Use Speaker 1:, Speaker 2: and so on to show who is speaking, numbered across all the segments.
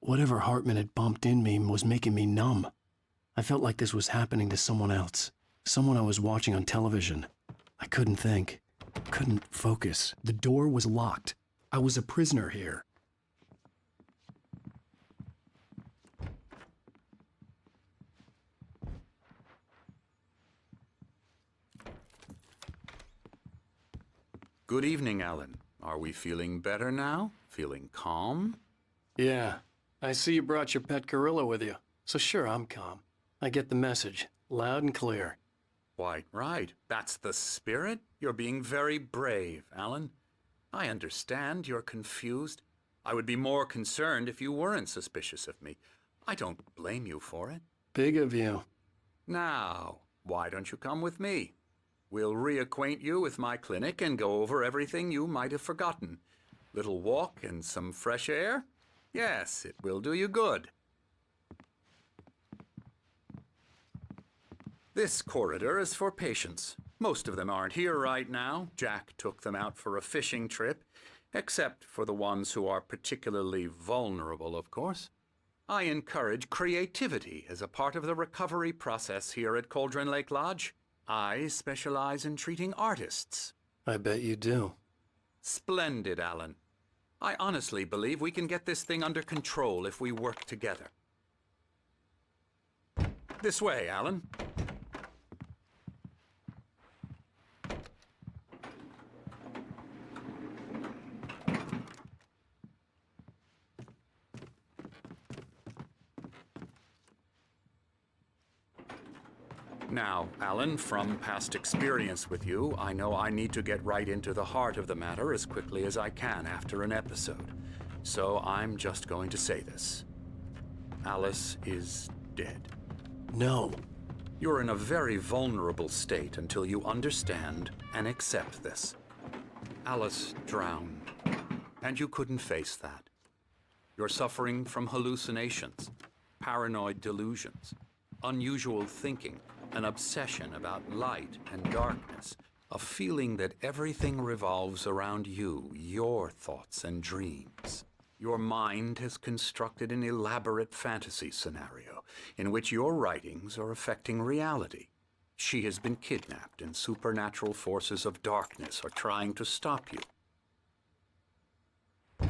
Speaker 1: Whatever Hartman had bumped in me was making me numb. I felt like this was happening to someone else, someone I was watching on television. I couldn't think, couldn't focus. The door was locked. I was a prisoner here.
Speaker 2: Good evening, Alan. Are we feeling better now? Feeling calm?
Speaker 1: Yeah, I see you brought your pet gorilla with you. So sure, I'm calm. I get the message, loud and clear.
Speaker 2: Quite right. That's the spirit. You're being very brave, Alan. I understand you're confused. I would be more concerned if you weren't suspicious of me. I don't blame you for it.
Speaker 1: Big of you.
Speaker 2: Now, why don't you come with me? We'll reacquaint you with my clinic and go over everything you might have forgotten. Little walk and some fresh air? Yes, it will do you good. This corridor is for patients. Most of them aren't here right now. Jack took them out for a fishing trip, except for the ones who are particularly vulnerable, of course. I encourage creativity as a part of the recovery process here at Cauldron Lake Lodge. I specialize in treating artists.
Speaker 1: I bet you do.
Speaker 2: Splendid, Alan. I honestly believe we can get this thing under control if we work together. This way, Alan. Now, Alan, from past experience with you, I know I need to get right into the heart of the matter as quickly as I can after an episode. So I'm just going to say this. Alice is dead.
Speaker 1: No.
Speaker 2: You're in a very vulnerable state until you understand and accept this. Alice drowned, and you couldn't face that. You're suffering from hallucinations, paranoid delusions, unusual thinking, an obsession about light and darkness, a feeling that everything revolves around you, your thoughts and dreams. Your mind has constructed an elaborate fantasy scenario in which your writings are affecting reality. She has been kidnapped and supernatural forces of darkness are trying to stop you.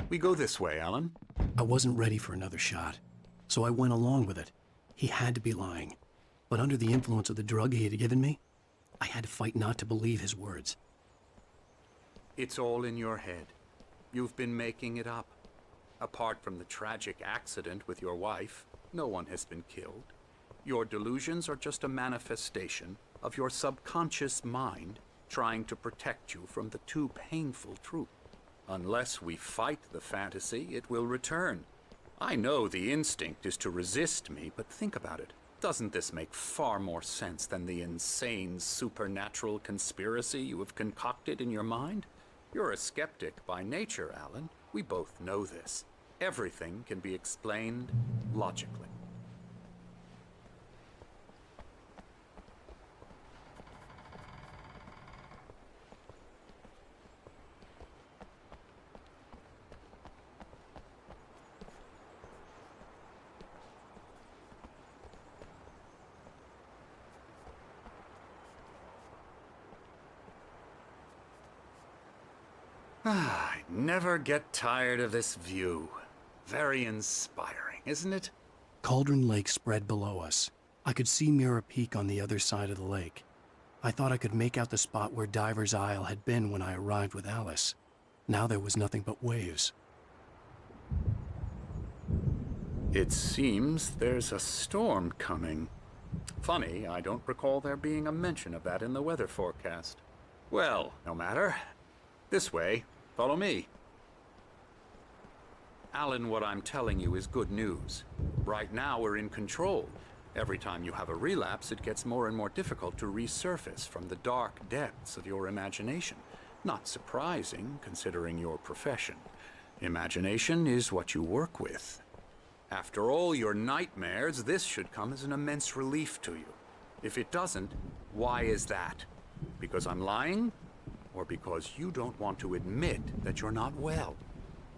Speaker 2: We go this way, Alan.
Speaker 1: I wasn't ready for another shot, so I went along with it. He had to be lying. But under the influence of the drug he had given me, I had to fight not to believe his words.
Speaker 2: It's all in your head. You've been making it up. Apart from the tragic accident with your wife, no one has been killed. Your delusions are just a manifestation of your subconscious mind trying to protect you from the too painful truth. Unless we fight the fantasy, it will return. I know the instinct is to resist me, but think about it. Doesn't this make far more sense than the insane supernatural conspiracy you have concocted in your mind? You're a skeptic by nature, Alan. We both know this. Everything can be explained logically. I never get tired of this view. Very inspiring, isn't it?
Speaker 1: Cauldron Lake spread below us. I could see Mirror Peak on the other side of the lake. I thought I could make out the spot where Diver's Isle had been when I arrived with Alice. Now there was nothing but waves.
Speaker 2: It seems there's a storm coming. Funny, I don't recall there being a mention of that in the weather forecast. Well, no matter. This way. Follow me. Alan, what I'm telling you is good news. Right now we're in control. Every time you have a relapse, it gets more and more difficult to resurface from the dark depths of your imagination. Not surprising, considering your profession. Imagination is what you work with. After all your nightmares, this should come as an immense relief to you. If it doesn't, why is that? Because I'm lying? Or because you don't want to admit that you're not well?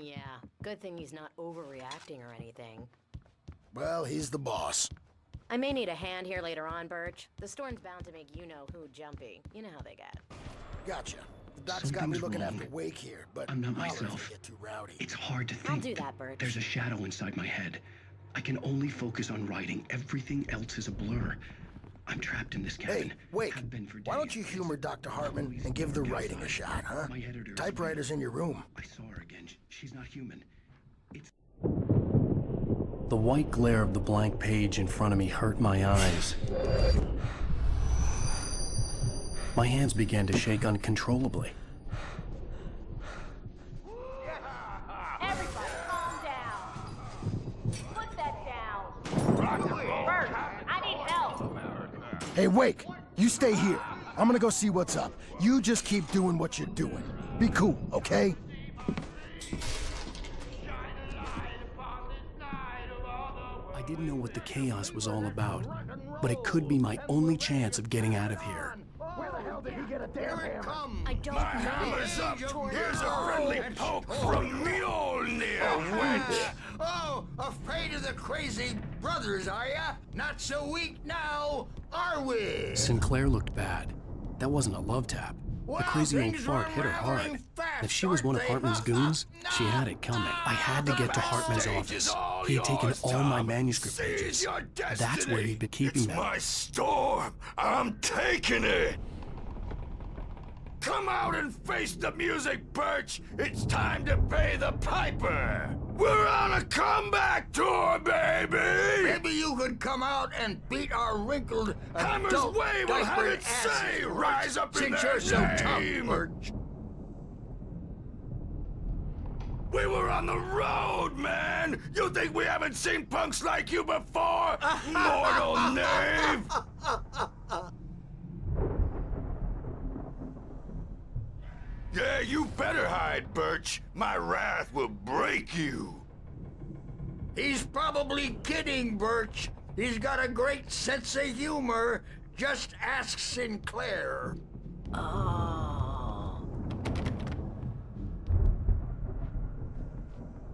Speaker 3: Yeah, good thing he's not overreacting or anything.
Speaker 4: Well, he's the boss.
Speaker 3: I may need a hand here later on, Birch. The storm's bound to make you-know-who jumpy. You know how they get.
Speaker 4: Gotcha. The doc's got me
Speaker 1: Something's
Speaker 4: looking
Speaker 1: wrong.
Speaker 4: after Wake here, but
Speaker 1: I'm not
Speaker 4: I'll let you
Speaker 1: myself.
Speaker 4: get too rowdy.
Speaker 1: It's hard to think.
Speaker 3: I'll do that, Birch.
Speaker 1: There's a shadow inside my head. I can only focus on writing. Everything else is a blur. I'm trapped in this cabin.
Speaker 4: Hey, Wake,
Speaker 1: Have been for
Speaker 4: why don't
Speaker 1: days.
Speaker 4: you humor Dr. Hartman and give the writing a shot, huh?
Speaker 1: My editor.
Speaker 4: Typewriter's in your room.
Speaker 1: I saw her again. She's not human. It's... The white glare of the blank page in front of me hurt my eyes. My hands began to shake uncontrollably.
Speaker 5: Everybody, calm down. Put that down. Bert, I need help.
Speaker 4: Hey, Wake, you stay here. I'm gonna go see what's up. You just keep doing what you're doing. Be cool, okay?
Speaker 1: I didn't know what the chaos was all about, but it could be my only chance of getting out of here.
Speaker 4: Where the hell did he get a damn
Speaker 6: Here it comes.
Speaker 3: I don't know.
Speaker 7: Hammer's up! Here's a friendly poke from Mjolnir, wench!
Speaker 6: Oh, afraid of the crazy brothers, are ya? Not so weak now, are we?
Speaker 1: Sinclair looked bad. That wasn't a love tap. The
Speaker 6: Well,
Speaker 1: crazy old
Speaker 6: things
Speaker 1: fart
Speaker 6: were
Speaker 1: hit her hard.
Speaker 6: unraveling fast,
Speaker 1: If she was one of
Speaker 6: aren't they?
Speaker 1: Hartman's goons, she had it coming. I had to get to Hartman's
Speaker 7: Stage is
Speaker 1: office.
Speaker 7: all
Speaker 1: He had taken
Speaker 7: yours,
Speaker 1: all my
Speaker 7: Tom.
Speaker 1: manuscript
Speaker 7: Seize
Speaker 1: pages.
Speaker 7: your
Speaker 1: That's
Speaker 7: destiny.
Speaker 1: where he'd been keeping
Speaker 7: It's
Speaker 1: them.
Speaker 7: my storm. I'm taking it. Come out and face the music, Birch. It's time to pay the piper. We're on a comeback tour, baby.
Speaker 6: Maybe you could come out and beat our wrinkled
Speaker 7: Hammer's
Speaker 6: adult
Speaker 7: way will have
Speaker 6: diapered
Speaker 7: it say.
Speaker 6: asses,
Speaker 7: Rise up in
Speaker 6: since
Speaker 7: their
Speaker 6: you're so tough,
Speaker 7: name.
Speaker 6: Birch.
Speaker 7: We were on the road, man! You think we haven't seen punks like you before? Mortal knave! Yeah, you better hide, Birch. My wrath will break you.
Speaker 6: He's probably kidding, Birch. He's got a great sense of humor. Just ask Sinclair.
Speaker 3: Oh.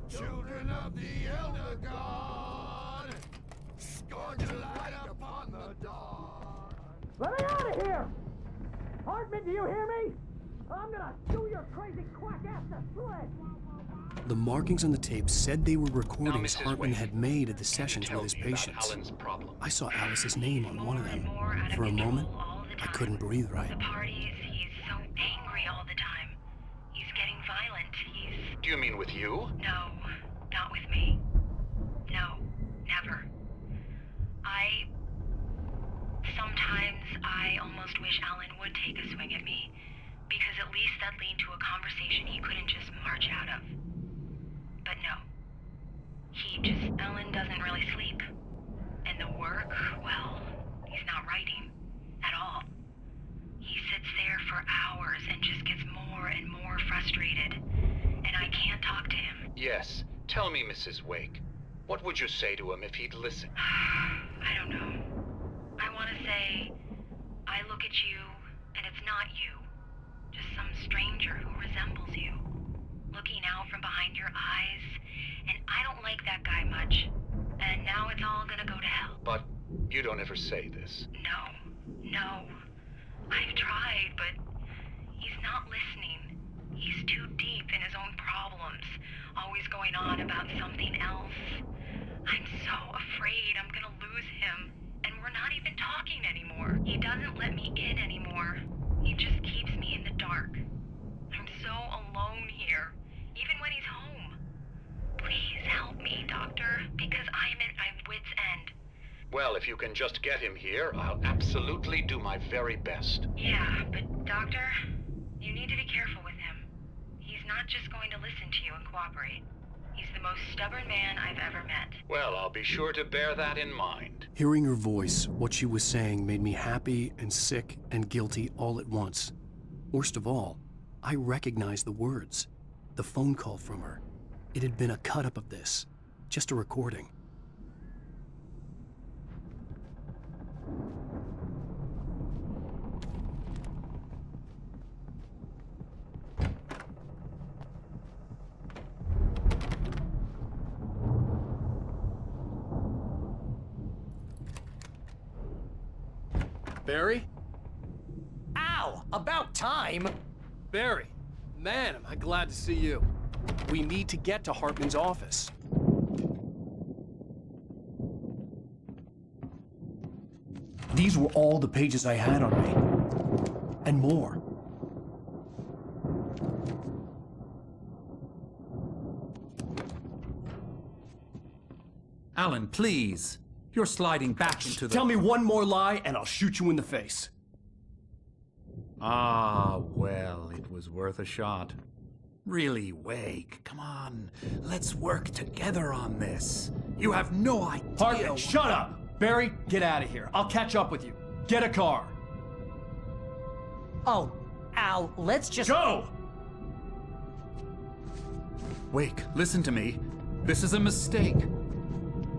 Speaker 7: Children of the Elder God, scorch a light upon the dawn.
Speaker 8: Let me out of here! Hartman, do you hear me? I'm gonna chew your crazy quack ass to shreds!
Speaker 1: The markings on the tape said they were recordings
Speaker 9: Mrs.
Speaker 1: Hartman
Speaker 9: Wade,
Speaker 1: had made at the
Speaker 9: can you
Speaker 1: sessions
Speaker 9: tell
Speaker 1: with his
Speaker 9: me about
Speaker 1: patients.
Speaker 9: Alan's problem?
Speaker 1: I saw Alice's name on one of them. For a moment, I couldn't breathe right.
Speaker 10: The parties, he's so angry all the time. He's getting violent. He's...
Speaker 9: Do you mean with you?
Speaker 10: No, not with me. No, never. Sometimes I almost wish Alan would take a swing at me, because at least that'd lead to a conversation he couldn't just march out of. But no. Alan doesn't really sleep. And the work, well, he's not writing at all. He sits there for hours and just gets more and more frustrated. And I can't talk to him.
Speaker 9: Yes. Tell me, Mrs. Wake. What would you say to him if he'd listen?
Speaker 10: I don't know. I want to say, I look at you, and it's not you. Just some stranger who resembles you. Looking out from behind your eyes, and I don't like that guy much. And now it's all gonna go to hell.
Speaker 9: But you don't ever say this.
Speaker 10: No. I've tried, but he's not listening. He's too deep in his own problems, always going on about something else. I'm so afraid I'm gonna lose him, and we're not even talking anymore. He doesn't let me in anymore. He just keeps me in the dark. I'm so alone here, even when he's home. Please help me, Doctor, because I'm at my wit's end.
Speaker 9: Well, if you can just get him here, I'll absolutely do my very best.
Speaker 10: Yeah, but Doctor, you need to be careful with him. He's not just going to listen to you and cooperate. He's the most stubborn man I've ever met.
Speaker 9: Well, I'll be sure to bear that in mind.
Speaker 1: Hearing her voice, what she was saying made me happy and sick and guilty all at once. Worst of all, I recognized the words. The phone call from her. It had been a cut-up of this. Just a recording. Barry?
Speaker 11: Ow! About time!
Speaker 1: Barry, man, am I glad to see you. We need to get to Hartman's office. These were all the pages I had on me. And more.
Speaker 2: Alan, please. You're sliding back into the...
Speaker 1: Tell me one more lie and I'll shoot you in the face.
Speaker 2: Ah, well, it was worth a shot. Really, Wake, come on. Let's work together on this. You have no idea...
Speaker 1: Hartman, shut up! Barry, get out of here. I'll catch up with you. Get a car.
Speaker 11: Oh, Al, let's just...
Speaker 1: Go!
Speaker 2: Wake, listen to me. This is a mistake.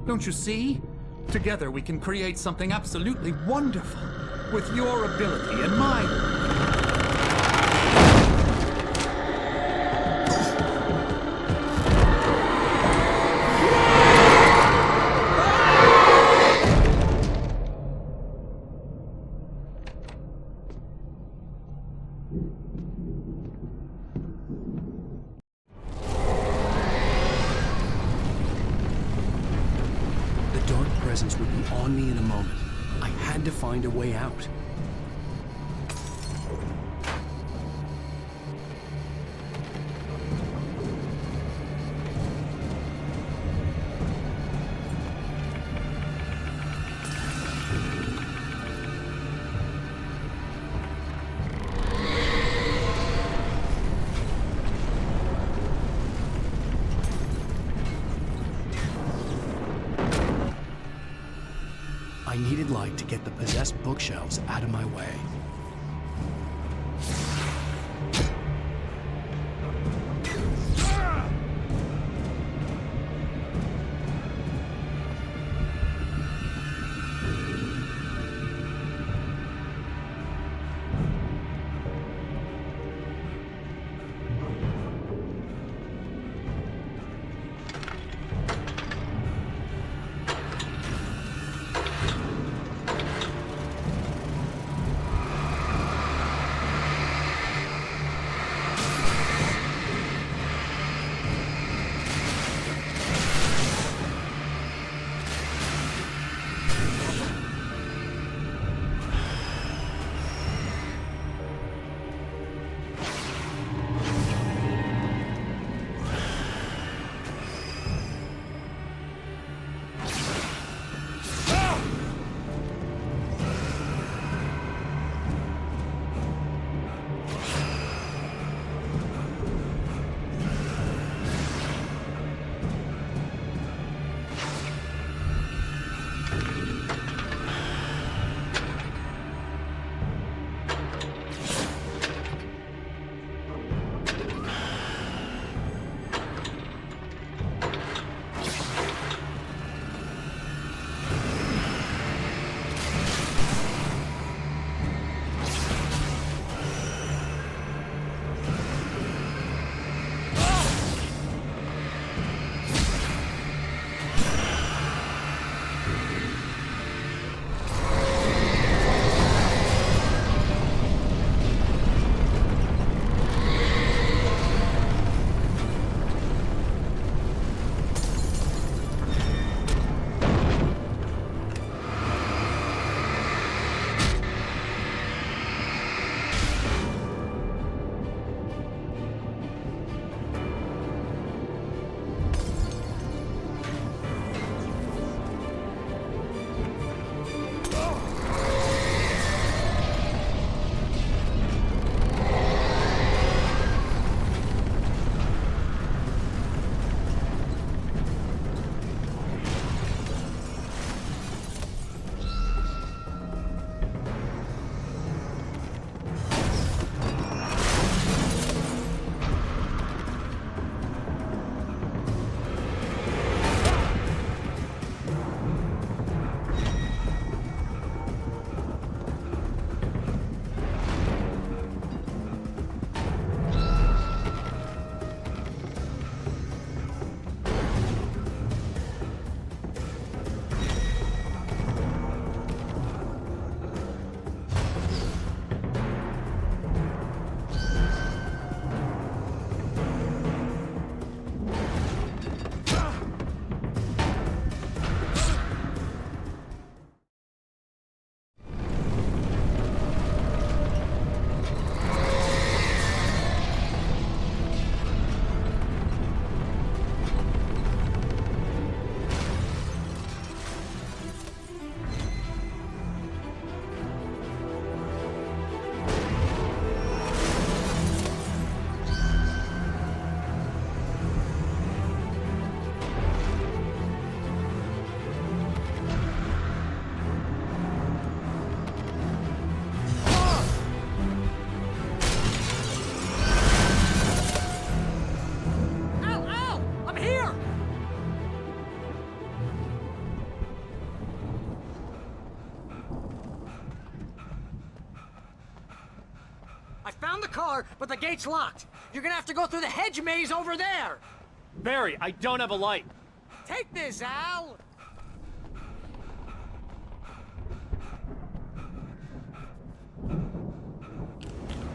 Speaker 2: Don't you see? Together we can create something absolutely wonderful. With your ability and mine.
Speaker 1: The dark presence would be on me in a moment. I had to find a way out. I needed light to get the possessed bookshelves out of my way.
Speaker 11: car, but the gate's locked. You're gonna have to go through the hedge maze over there.
Speaker 12: Barry, I don't have a light.
Speaker 11: Take this, Al.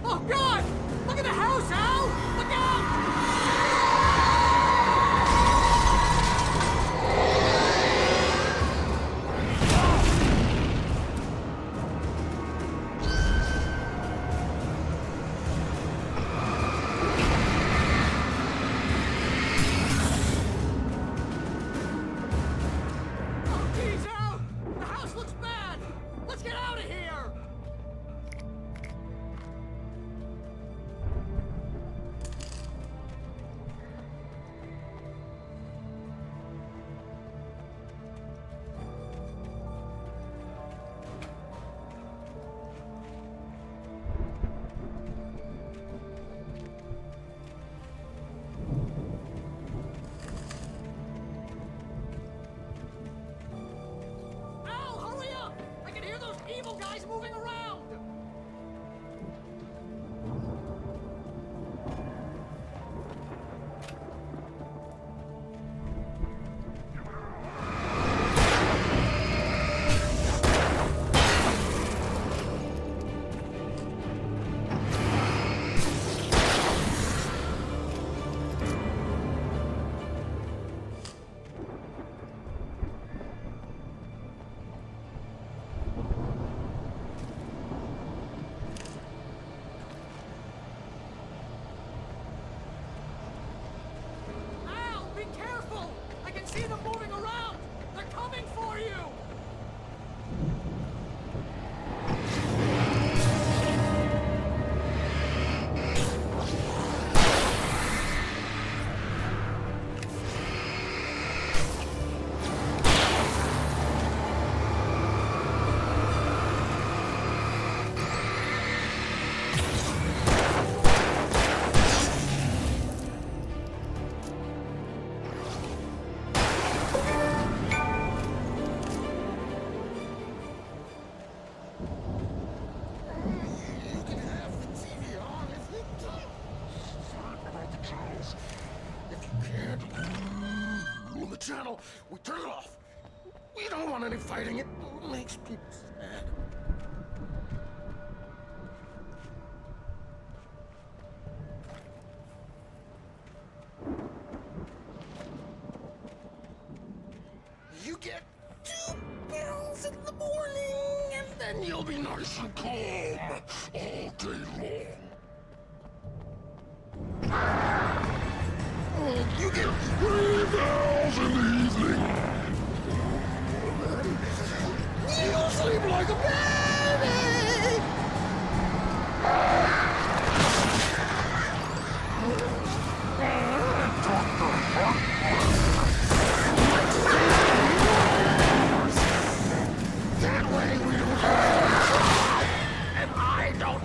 Speaker 11: Oh, God! Look at the house, Al! Look out! Oh, geez, Al! The house looks bad! Let's get out of here! Al, hurry up! I can hear those evil guys moving around! Al, be careful! I can see them moving around! They're coming for you!
Speaker 4: You can have the TV on if you don't. Sorry about the channels. If you can't rule the channel, we turn it off. We don't want any fighting. It makes people sad. You get 2 pills in the morning, and then you'll be nice and calm all day long. You get 3 pills in the evening. You'll sleep like a baby. That way we don't have to and I don't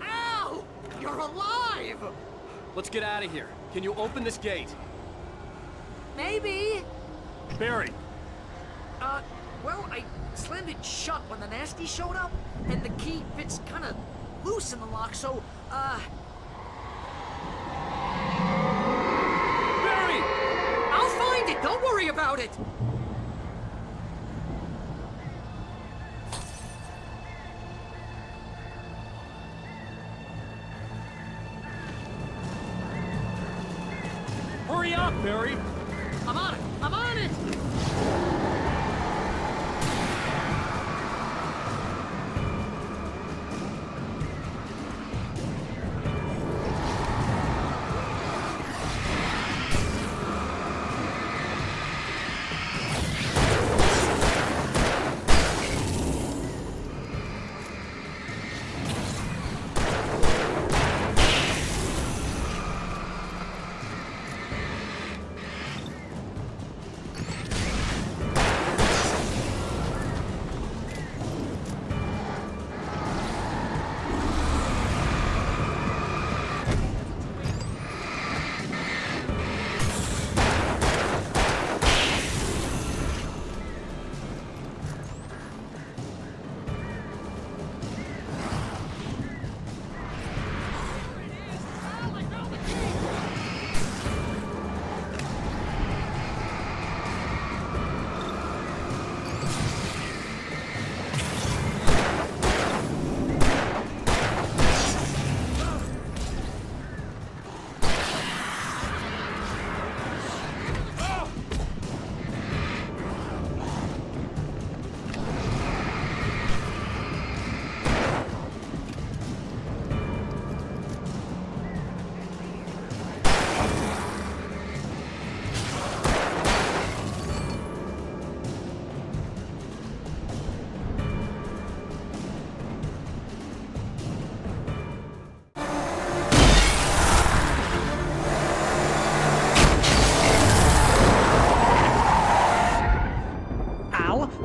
Speaker 11: Al! You're alive!
Speaker 12: Let's get out of here. Can you open this gate?
Speaker 11: Maybe.
Speaker 12: Barry!
Speaker 11: Well, I slammed it shut when the nasty showed up, and the key fits kind of loose in the lock, so,
Speaker 12: Barry!
Speaker 11: I'll find it! Don't worry about it!
Speaker 12: Hurry up, Barry!
Speaker 11: I'm on it! I'm on it!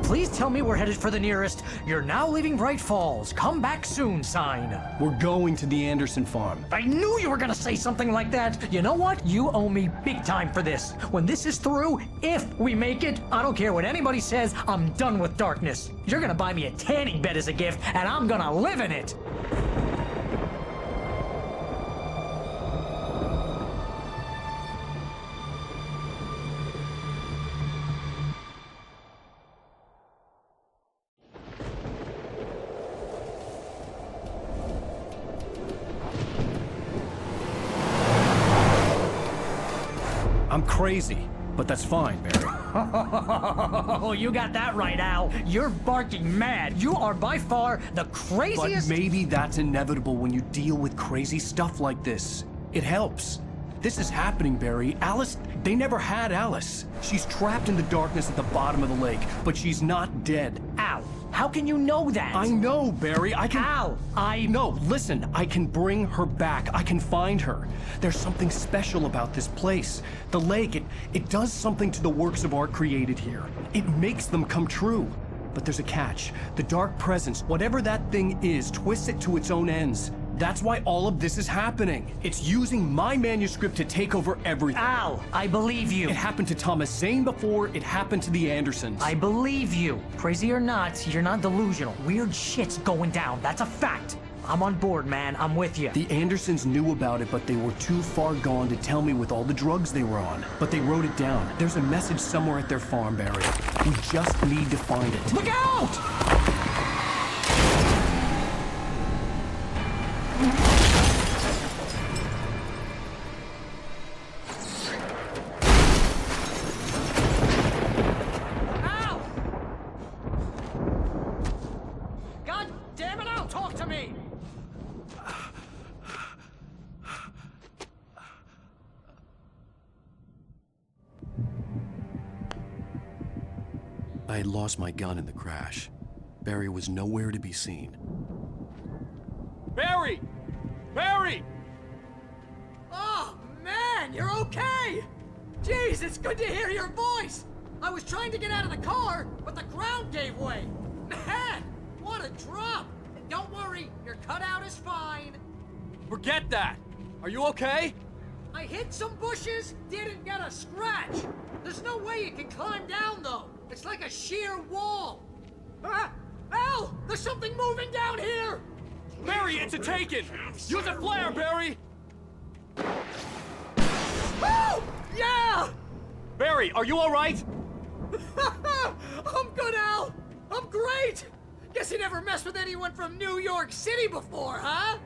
Speaker 8: Please tell me we're headed for the nearest "You're now leaving Bright Falls. Come back soon" sign.
Speaker 1: We're going to the Anderson farm.
Speaker 8: I knew you were gonna say something like that. You know what? You owe me big time for this. When this is through, if we make it, I don't care what anybody says, I'm done with darkness. You're gonna buy me a tanning bed as a gift, and I'm gonna live in it.
Speaker 1: I'm crazy, but that's fine, Barry.
Speaker 8: Oh, you got that right, Al. You're barking mad. You are by far the craziest.
Speaker 1: But maybe that's inevitable when you deal with crazy stuff like this. It helps. This is happening, Barry. Alice, they never had Alice. She's trapped in the darkness at the bottom of the lake, but she's not dead.
Speaker 8: Al, how can you know that?
Speaker 1: I know, Barry. I can...
Speaker 8: Al,
Speaker 1: No, listen. I can bring her back. I can find her. There's something special about this place. The lake, it does something to the works of art created here. It makes them come true. But there's a catch. The dark presence, whatever that thing is, twists it to its own ends. That's why all of this is happening. It's using my manuscript to take over everything.
Speaker 8: Al, I believe you.
Speaker 1: It happened to Thomas Zane before, it happened to the Andersons.
Speaker 8: I believe you. Crazy or not, you're not delusional. Weird shit's going down. That's a fact. I'm on board, man. I'm with you.
Speaker 1: The Andersons knew about it, but they were too far gone to tell me with all the drugs they were on. But they wrote it down. There's a message somewhere at their farm, Barry. We just need to find it.
Speaker 8: Look out!
Speaker 1: I had lost my gun in the crash. Barry was nowhere to be seen.
Speaker 12: Barry! Barry!
Speaker 11: Oh, man, you're okay! Jeez, it's good to hear your voice! I was trying to get out of the car, but the ground gave way. Man, what a drop! And don't worry, your cutout is fine.
Speaker 12: Forget that! Are you okay?
Speaker 11: I hit some bushes, didn't get a scratch. There's no way you can climb down, though. It's like a sheer wall. Ah! Al! There's something moving down here!
Speaker 12: Barry, it's a taken! Use a flare, Barry!
Speaker 11: Oh! Yeah!
Speaker 12: Barry, are you alright?
Speaker 11: I'm good, Al! I'm great! Guess you never messed with anyone from New York City before, huh?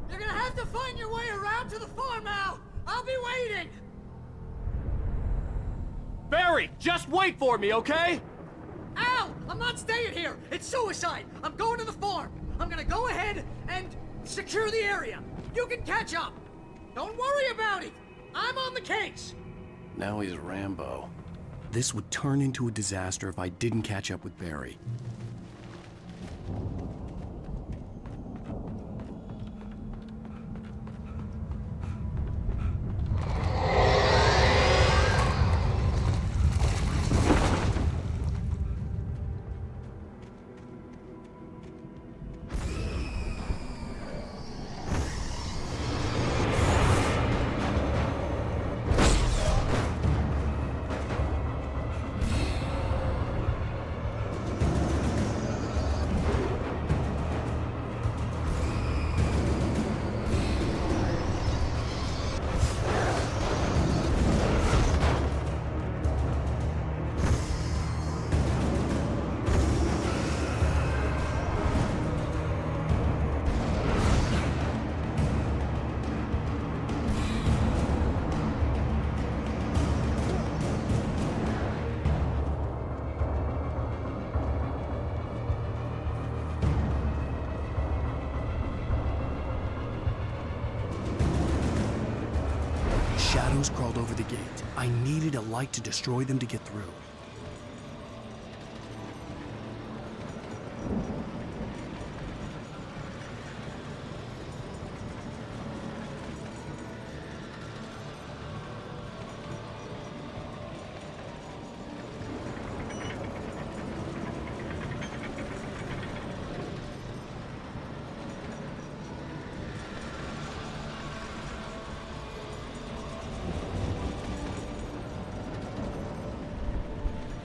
Speaker 11: You're gonna have to find your way around to the farm, Al! I'll be waiting!
Speaker 12: Barry, just wait for me, okay?
Speaker 11: Al! I'm not staying here! It's suicide! I'm going to the farm! I'm gonna go ahead and secure the area! You can catch up! Don't worry about it! I'm on the case!
Speaker 1: Now he's Rambo. This would turn into a disaster if I didn't catch up with Barry. Shadows crawled over the gate. I needed a light to destroy them to get through.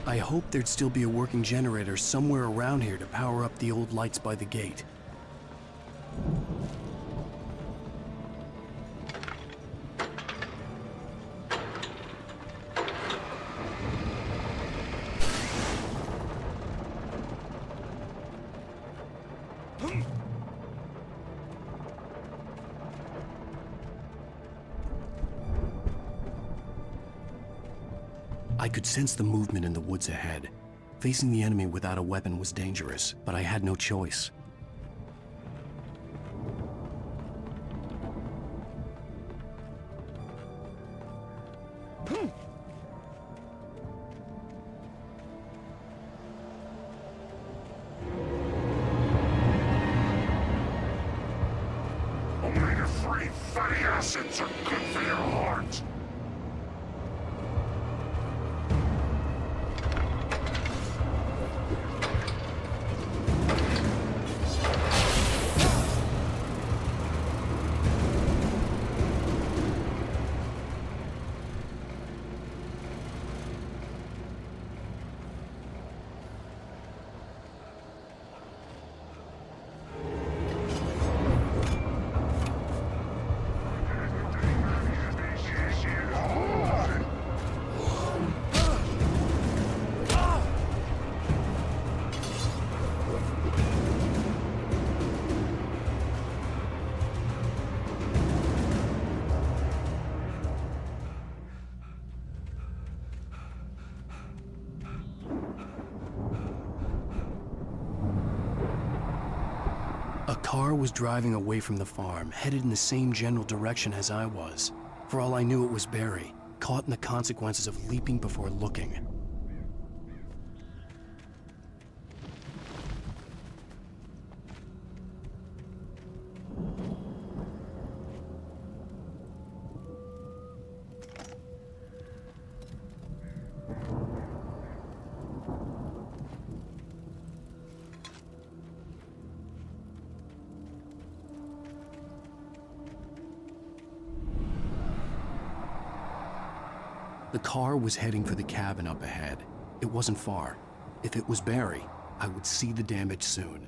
Speaker 1: I hoped there'd still be a working generator somewhere around here to power up the old lights by the gate. I could sense the movement in the woods ahead. Facing the enemy without a weapon was dangerous, but I had no choice.
Speaker 4: Omega-3 fatty acids are good for your heart.
Speaker 1: A car was driving away from the farm, headed in the same general direction as I was. For all I knew, it was Barry. caught in the consequences of leaping before looking. The car was heading for the cabin up ahead. It wasn't far. If it was Barry, I would see the damage soon.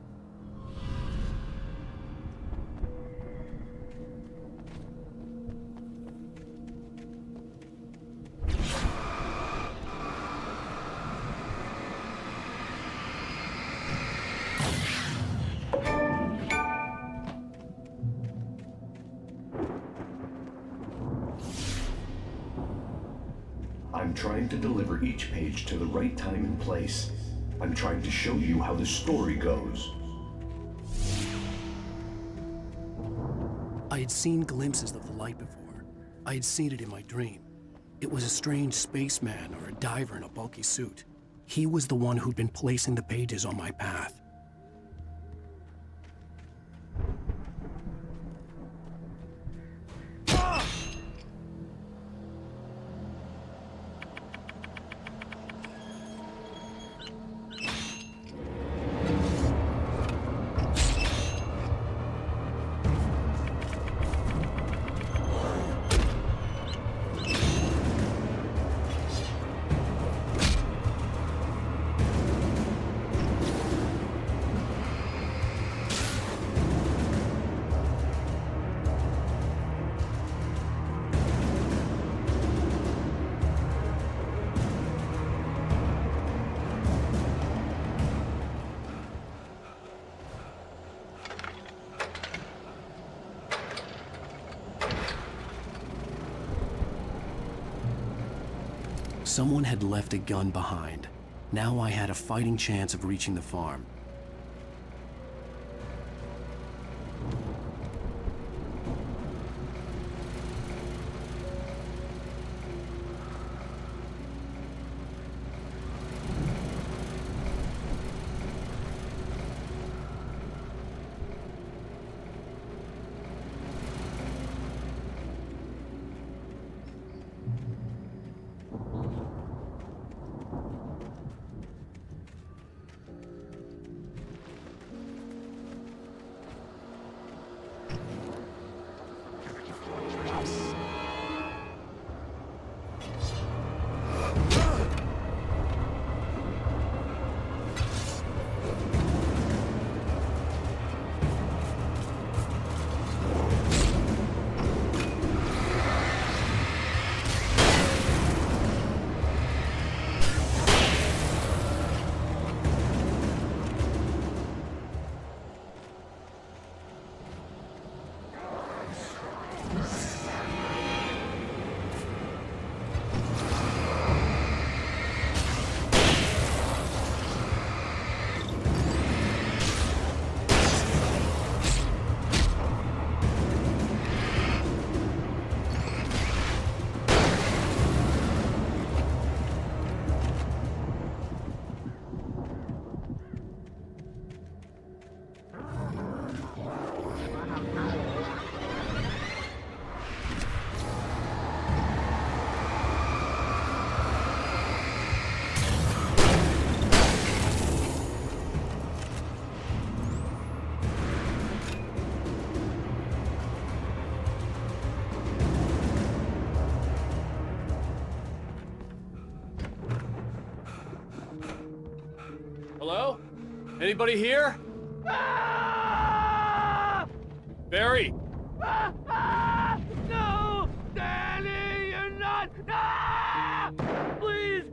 Speaker 13: I'm trying to deliver each page to the right time and place. I'm trying to show you how the story goes.
Speaker 1: I had seen glimpses of the light before. I had seen it in my dream. It was a strange spaceman or a diver in a bulky suit. He was the one who'd been placing the pages on my path. Someone had left a gun behind. Now I had a fighting chance of reaching the farm.
Speaker 12: Hello? Anybody here? Barry!
Speaker 14: No! Danny, you're not! Please!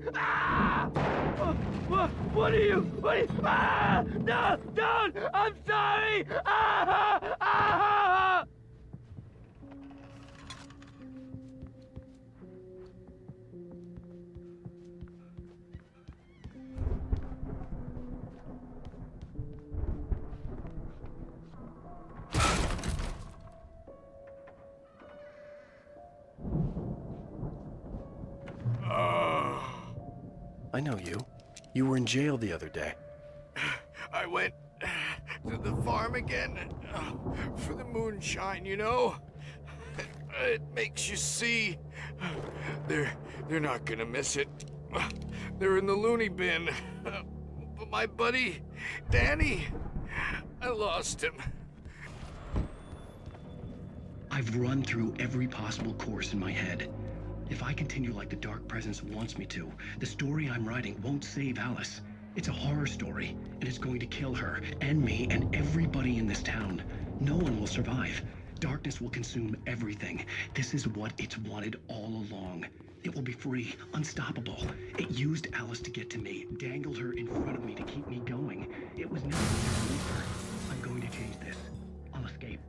Speaker 14: What are you? No! Don't! I'm sorry!
Speaker 1: I know you. You were in jail the other day.
Speaker 7: I went to the farm again for the moonshine, you know? It makes you see. They're not gonna miss it. They're in the loony bin. But my buddy, Danny, I lost him.
Speaker 1: I've run through every possible course in my head. If I continue like the Dark Presence wants me to, the story I'm writing won't save Alice. It's a horror story, and it's going to kill her, and me, and everybody in this town. No one will survive. Darkness will consume everything. This is what it's wanted all along. It will be free, unstoppable. It used Alice to get to me, dangled her in front of me to keep me going. It was never meant to leave her. I'm going to change this. I'll escape.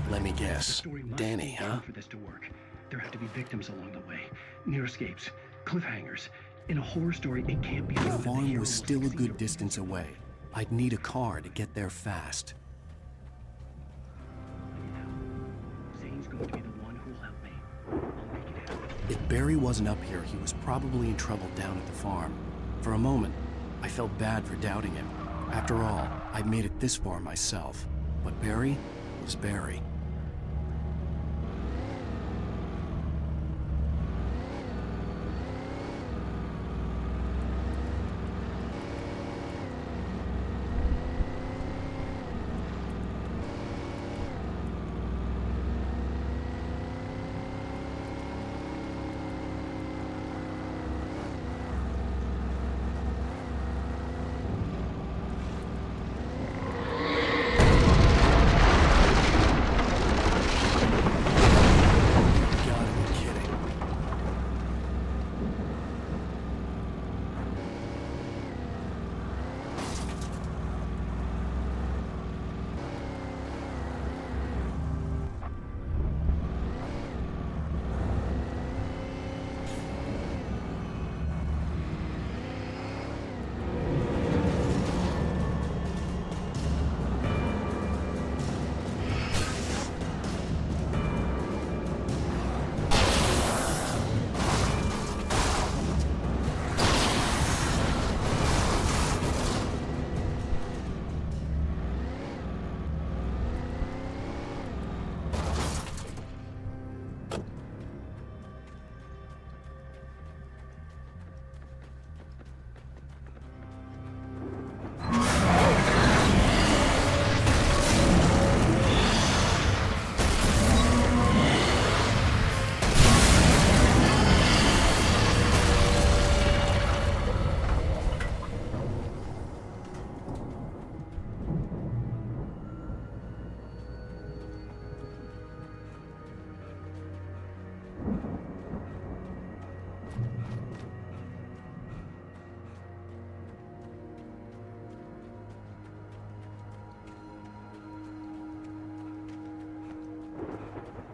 Speaker 1: Let me guess. Danny, huh? For this to work, there have to be victims along the way. Near escapes, cliffhangers. In a horror story, it can't be. The farm was still a good distance away. I'd need a car to get there fast. Zane's going to be the one who'll help me. I'll make it happen. If Barry wasn't up here, he was probably in trouble down at the farm. For a moment, I felt bad for doubting him. After all, I'd made it this far myself. But Barry was Barry.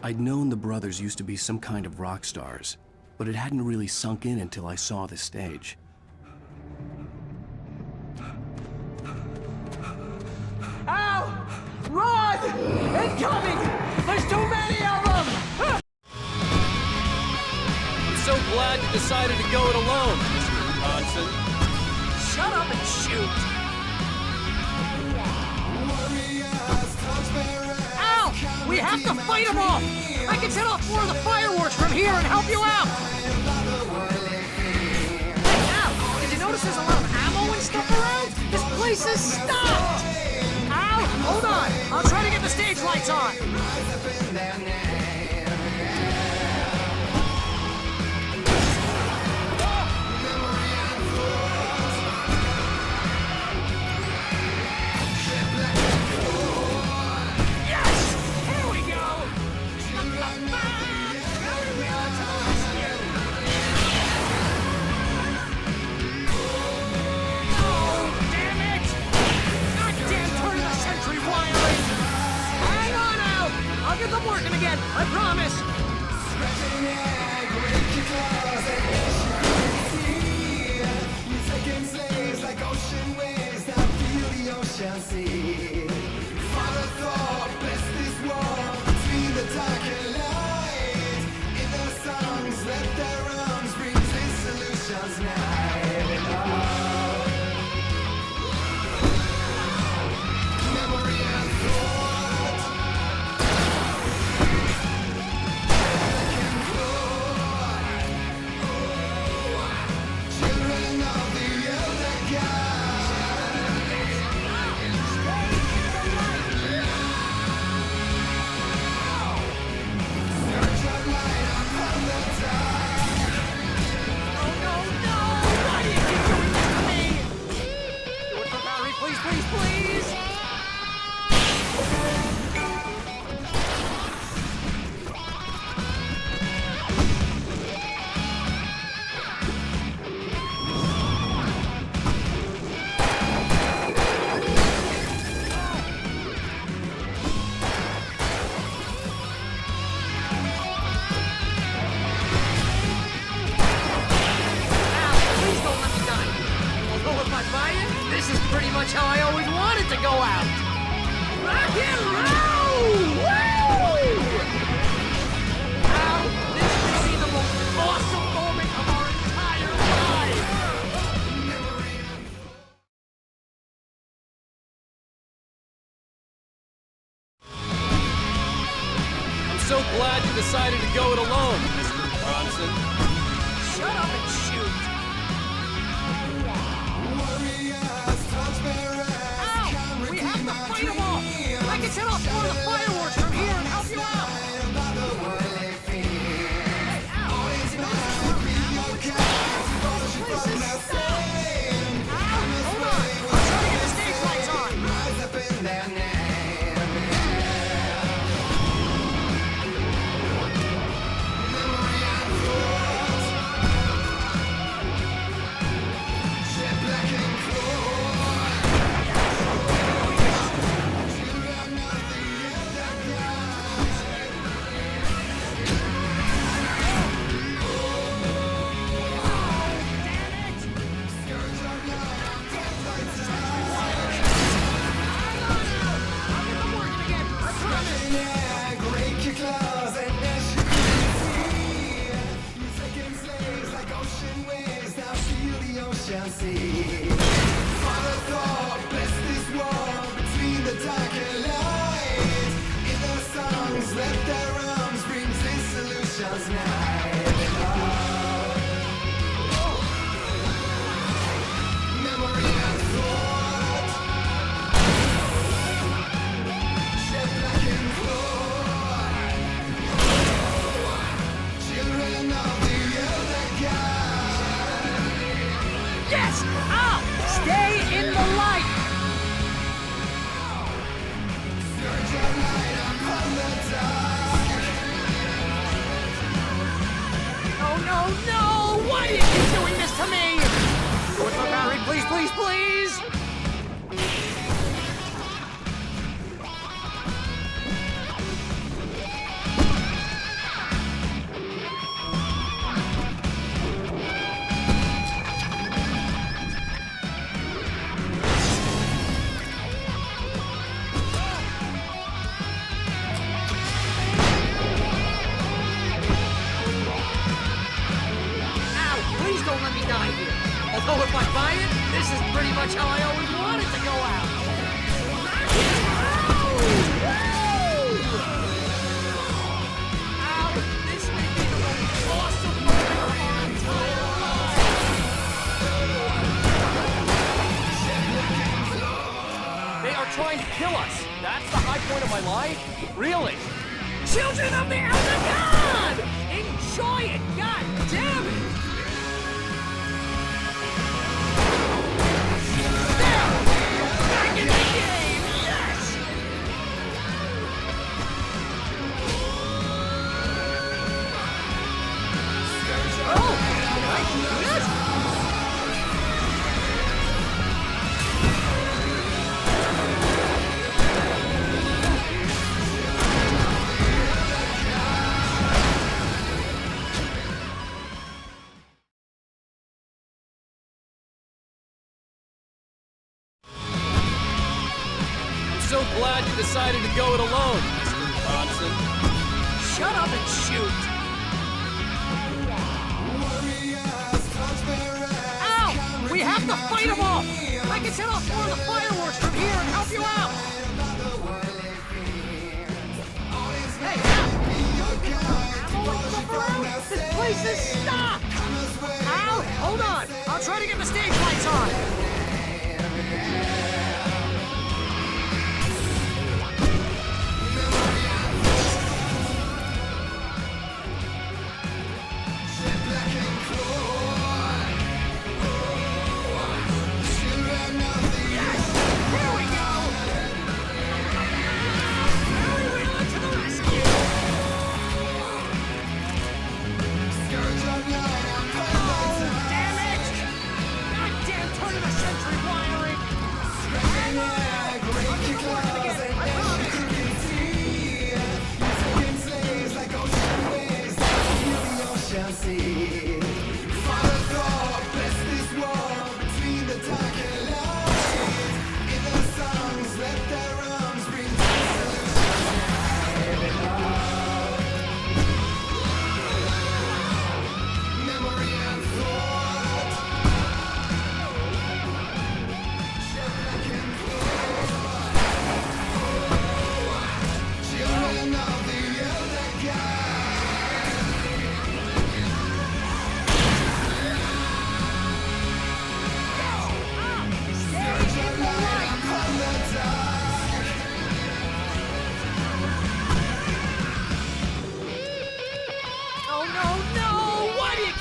Speaker 1: I'd known the brothers used to be some kind of rock stars, but it hadn't really sunk in until I saw the stage.
Speaker 11: Ow! Run! Incoming! There's too many of them!
Speaker 12: I'm so glad you decided to go it alone, Mr. Johnson.
Speaker 11: Shut up and shoot! Ow! We have to fight them off! I can set off more of the fireworks from here and help you out! Hey, Al! Did you notice there's a lot of ammo and stuff around? This place is stopped! Al! Hold on! I'll try to get the stage lights on! I'm working again, I promise! much how I always wanted to go out. Rock and roll! Woo! Now, this may be the most awesome moment of our entire life.
Speaker 12: I'm so glad you decided to go it alone, Mr. Bronson.
Speaker 11: Shut up and shoot. Ow! We have to fight them off. I can set off more of the fireworks from here and help you out. Yes! Up! Stay in the light! No, no, no! Why are you doing this to me? Do it for Barry, please, please, please! Please don't let me die here. Although if I buy it, this is pretty much how I always wanted to go out. Ow! This may be the most awesome moment of our entire life.
Speaker 12: They are trying to kill us. That's the high point of my life? Really?
Speaker 11: Children of the Elder God! Enjoy it! God damn it! Back in the game! Yes! Oh! Can I do this?
Speaker 12: So glad you decided to go it alone, Mr. Bronson.
Speaker 11: Shut up and shoot! Ow! We have to fight them off! I can set off more of the fireworks from here and help you out! Hey, ammo! This place is stopped! Ow! Hold on! I'll try to get the stage lights on! Turn the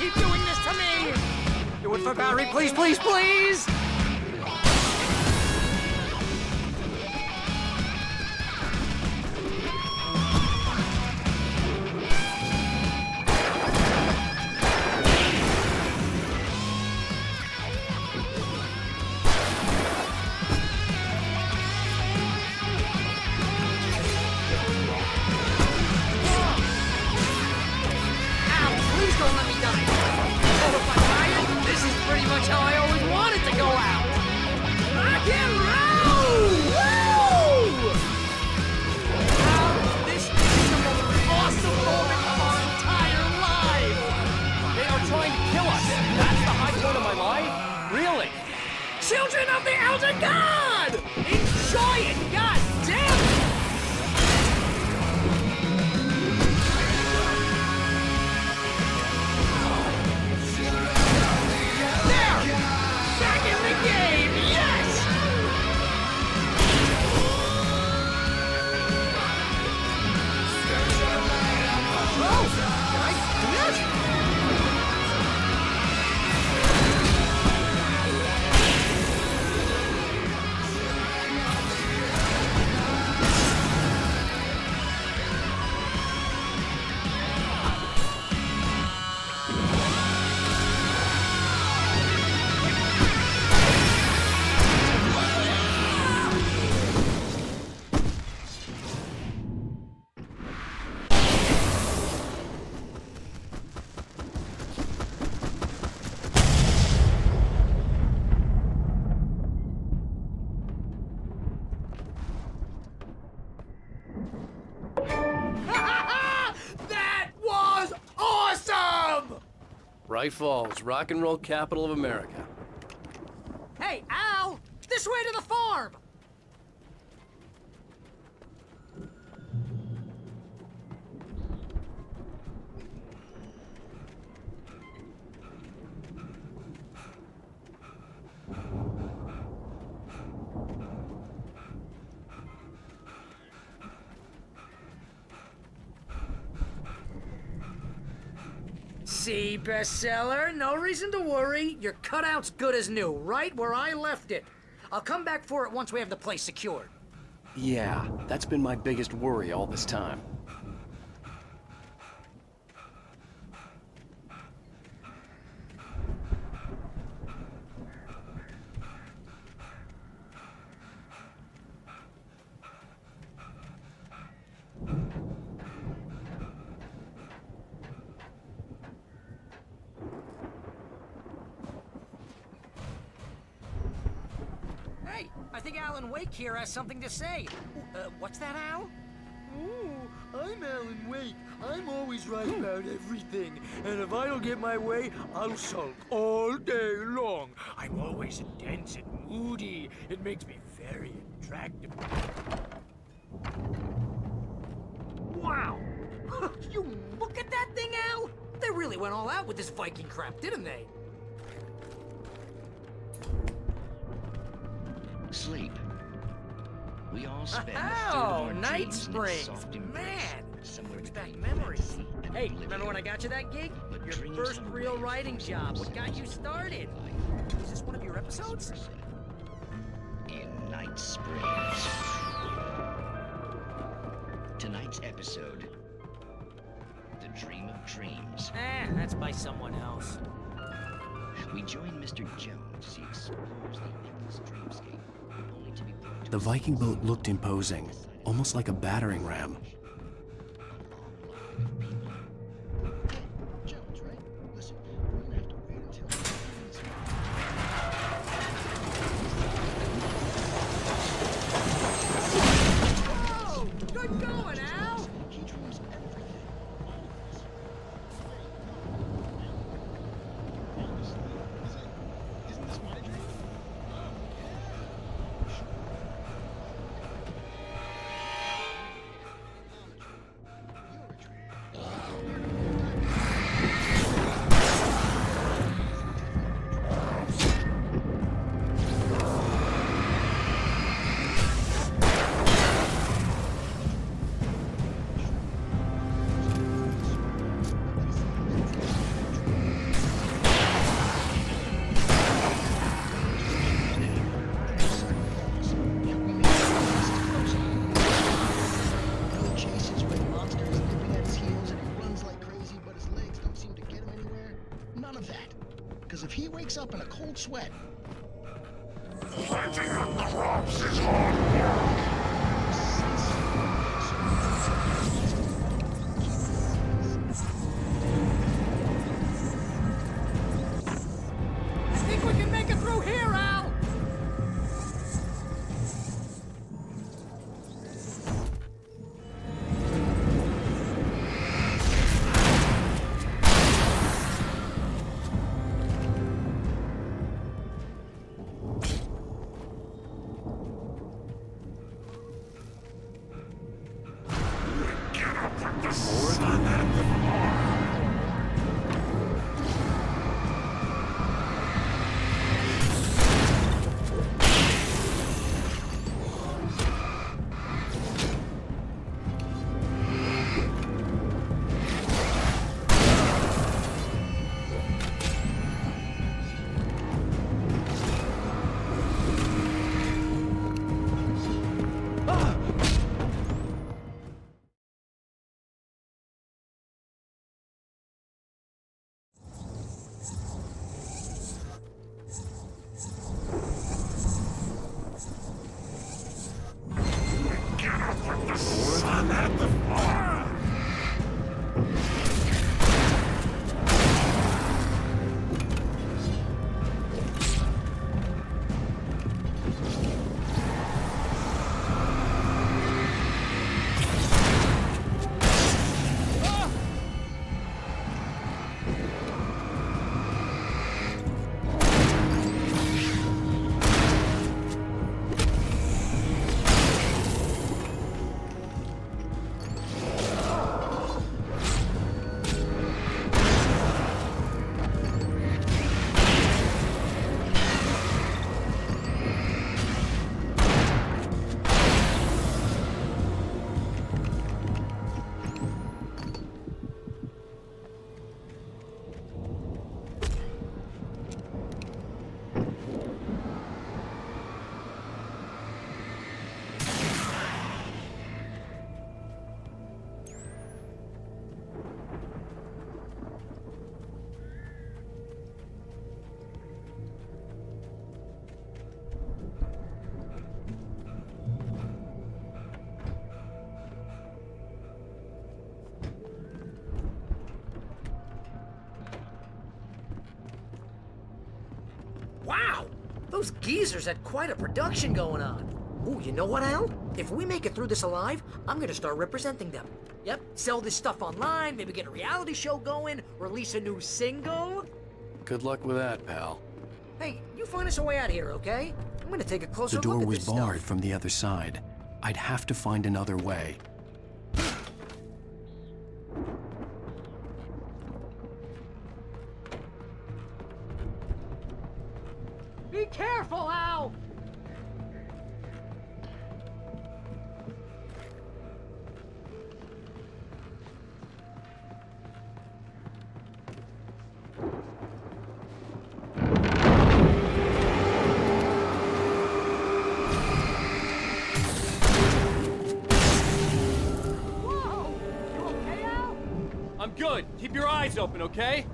Speaker 11: keep doing this to me! Do it for Barry, please, please, please! Children of the Elder God! Enjoy it, god damn it! There! Back in the game, yes! Oh, can I do this?
Speaker 12: Bright Falls, rock and roll capital of America.
Speaker 11: Hey, Al! This way to the farm! See, bestseller, no reason to worry. Your cutout's good as new, right where I left it. I'll come back for it once we have the place secured.
Speaker 1: Yeah, that's been my biggest worry all this time.
Speaker 11: Hey, I think Alan Wake here has something to say. What's that, Al?
Speaker 14: Ooh, I'm Alan Wake. I'm always right about everything. And if I don't get my way, I'll sulk all day long. I'm always intense and moody. It makes me very attractive.
Speaker 11: Wow! You look at that thing, Al! They really went all out with this Viking crap, didn't they?
Speaker 15: Sleep. We all spend
Speaker 11: Oh, Night Springs! Man! Brings back memories. Hey, remember when I got you that gig? Your first real writing job. What got you started? Is this one of your episodes?
Speaker 15: In Night Springs. Tonight's episode, The Dream of Dreams.
Speaker 11: That's by someone else.
Speaker 15: We join Mr. Jones as he explores the endless dreamscape, only to be brought to
Speaker 1: The Viking boat looked imposing, almost like a battering ram.
Speaker 4: Jones, right? Listen, we're gonna have to wait until
Speaker 11: Whoa! Good going, Al!
Speaker 4: he dreams everything. Isn't this my dream? Because if he wakes up in a cold sweat...
Speaker 16: Planting the crops is hard work.
Speaker 11: I think we can make it through here, Al!
Speaker 8: Wow! Those geezers had quite a production going on. Ooh, you know what, Al? If we make it through this alive, I'm gonna start representing them. Yep, sell this stuff online, maybe get a reality show going, release a new single.
Speaker 1: Good luck with that, pal.
Speaker 8: Hey, you find us a way out of here, okay? I'm gonna take a closer
Speaker 1: The door
Speaker 8: look at
Speaker 1: was
Speaker 8: this
Speaker 1: barred
Speaker 8: stuff.
Speaker 1: from the other side. I'd have to find another way.
Speaker 11: Be careful, Al! Whoa! You okay, Al?
Speaker 12: I'm good. Keep your eyes open, okay?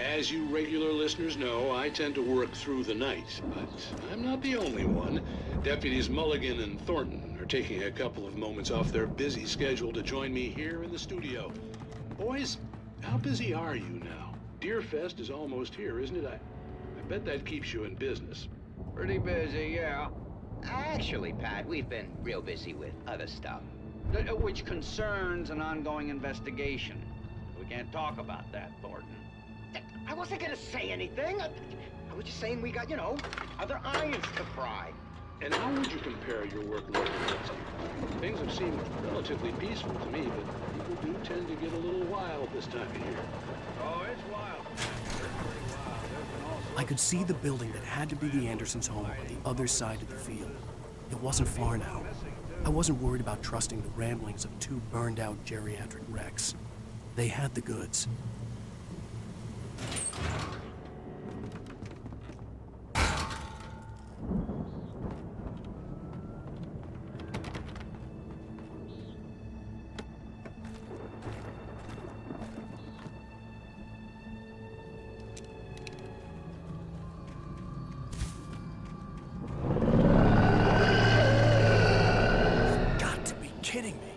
Speaker 9: As you regular listeners know, I tend to work through the night, but I'm not the only one. Deputies Mulligan and Thornton are taking a couple of moments off their busy schedule to join me here in the studio. Boys, how busy are you now? Deerfest is almost here, isn't it? I bet that keeps you in business.
Speaker 15: Pretty busy, yeah. Actually, Pat, we've been real busy with other stuff, which concerns an ongoing investigation. We can't talk about that, Thornton. I wasn't gonna say anything. I was just saying we got, other irons to fry.
Speaker 9: And how would you compare your workload to last year? Things have seemed relatively peaceful to me, but people do tend to get a little wild this time of year.
Speaker 15: Oh, it's wild.
Speaker 1: I could see the building that had to be the Andersons' home on the other side of the field. It wasn't far now. I wasn't worried about trusting the ramblings of two burned-out geriatric wrecks. They had the goods. Kidding me.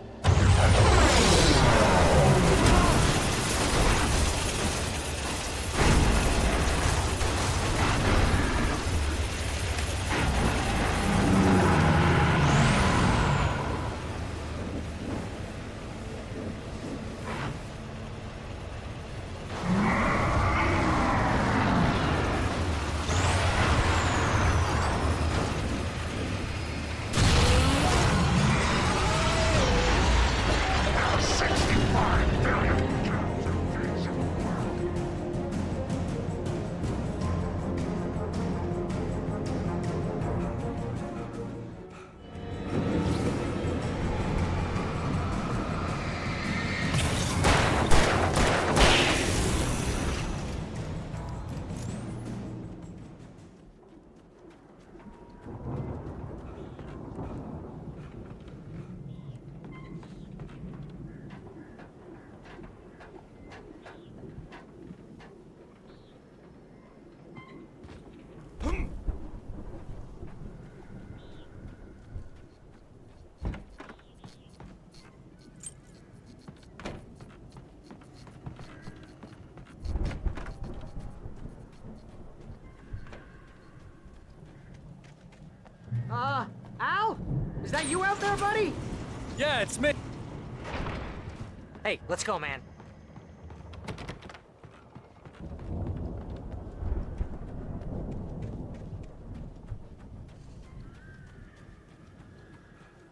Speaker 11: Al? Is that you out there, buddy?
Speaker 12: Yeah, it's me.
Speaker 11: Hey, let's go, man.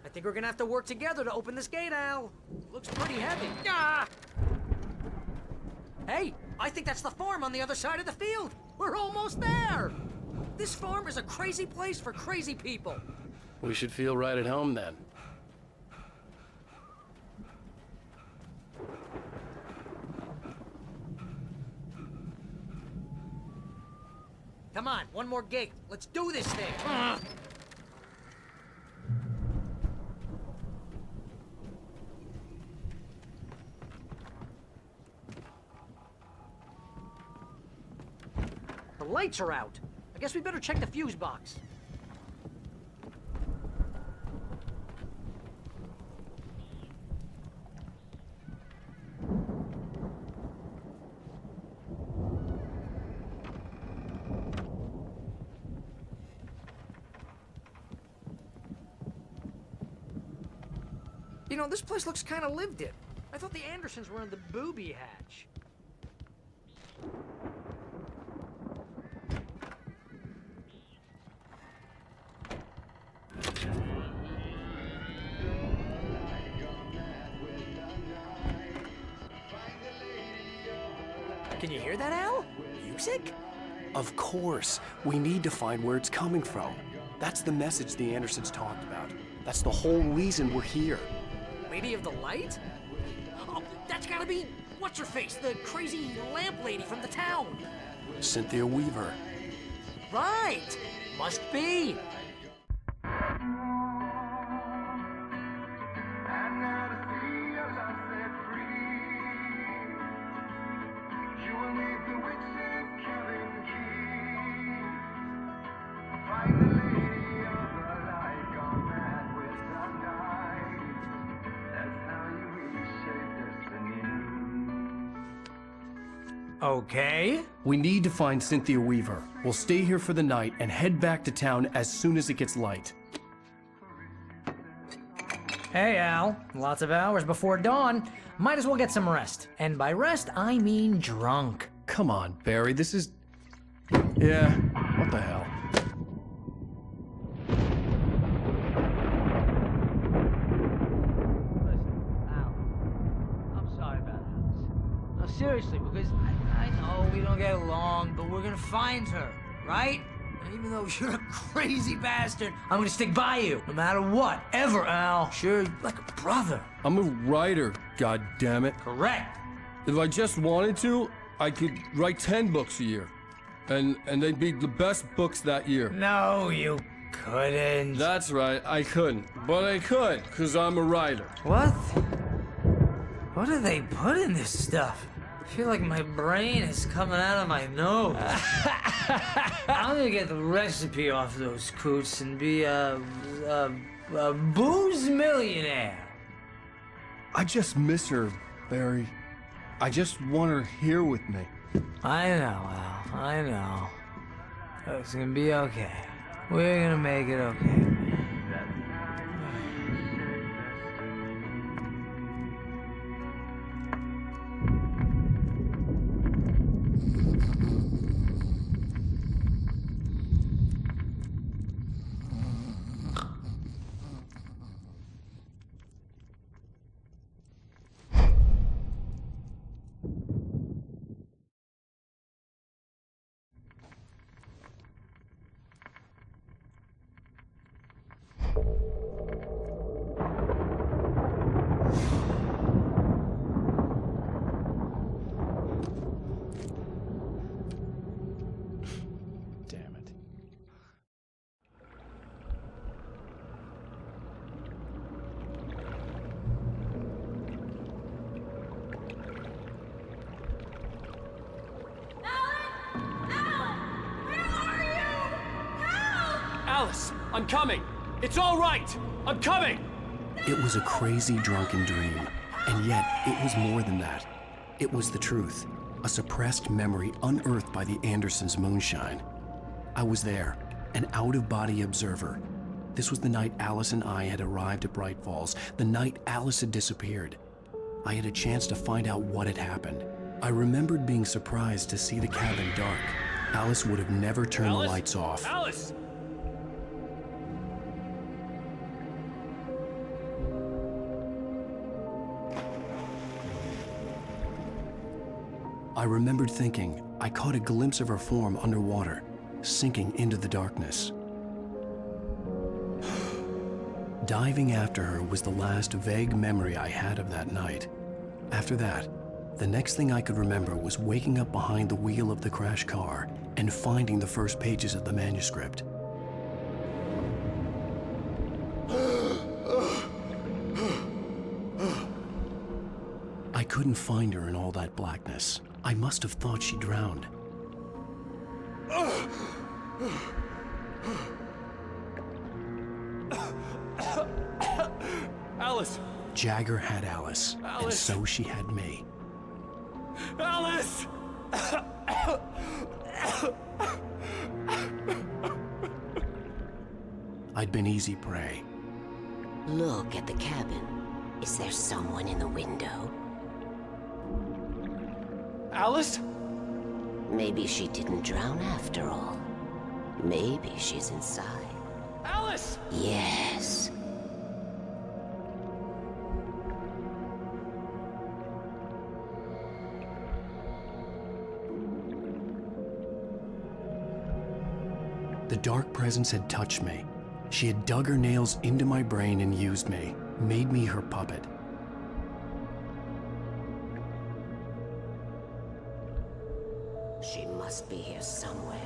Speaker 11: I think we're gonna have to work together to open this gate, Al. Looks pretty heavy. Ah! Hey, I think that's the farm on the other side of the field. We're almost there. This farm is a crazy place for crazy people.
Speaker 1: We should feel right at home then.
Speaker 11: Come on, one more gate. Let's do this thing. The lights are out. I guess we better check the fuse box. You know, this place looks kind of lived in. I thought the Andersons were in the booby hatch. Can you hear that, Al? Music?
Speaker 1: Of course. We need to find where it's coming from. That's the message the Andersons talked about. That's the whole reason we're here.
Speaker 11: Lady of the Light? Oh, that's gotta be what's-her-face, the crazy lamp lady from the town.
Speaker 1: Cynthia Weaver.
Speaker 11: Right! Must be. Okay.
Speaker 1: We need to find Cynthia Weaver. We'll stay here for the night and head back to town as soon as it gets light.
Speaker 8: Hey, Al. Lots of hours before dawn. Might as well get some rest. And by rest, I mean drunk.
Speaker 1: Come on, Barry, this is... Yeah, what the hell?
Speaker 14: Seriously, because I know we don't get along, but we're gonna find her, right?
Speaker 8: And even though you're a crazy bastard, I'm gonna stick by you, no matter what, ever, Al. Sure, like a brother.
Speaker 17: I'm a writer, goddammit.
Speaker 8: Correct.
Speaker 17: If I just wanted to, I could write 10 books a year. And they'd be the best books that year.
Speaker 8: No, you couldn't.
Speaker 17: That's right, I couldn't. But I could, because I'm a writer.
Speaker 8: What? What do they put in this stuff? I feel like my brain is coming out of my nose. I'm gonna get the recipe off those coots and be a booze millionaire.
Speaker 17: I just miss her, Barry. I just want her here with me.
Speaker 8: I know, Al. I know. It's gonna be okay. We're gonna make it okay.
Speaker 1: Damn it.
Speaker 12: Alice, I'm coming. It's all right. I'm coming.
Speaker 1: It was a crazy, drunken dream. And yet, it was more than that. It was the truth. A suppressed memory unearthed by the Andersons' moonshine. I was there, an out-of-body observer. This was the night Alice and I had arrived at Bright Falls, the night Alice had disappeared. I had a chance to find out what had happened. I remembered being surprised to see the cabin dark. Alice would have never turned the lights off.
Speaker 12: Alice!
Speaker 1: I remembered thinking I caught a glimpse of her form underwater, sinking into the darkness. Diving after her was the last vague memory I had of that night. After that, the next thing I could remember was waking up behind the wheel of the crashed car and finding the first pages of the manuscript. I couldn't find her in all that blackness. I must have thought she drowned.
Speaker 12: Alice!
Speaker 1: Jagger had Alice, and
Speaker 12: Alice.
Speaker 1: so she had me.
Speaker 12: Alice!
Speaker 1: I'd been easy prey.
Speaker 18: Look at the cabin. Is there someone in the window?
Speaker 12: Alice?
Speaker 18: Maybe she didn't drown after all. Maybe she's inside.
Speaker 12: Alice!
Speaker 18: Yes.
Speaker 1: The dark presence had touched me. She had dug her nails into my brain and used me, made me her puppet.
Speaker 18: She must be here somewhere.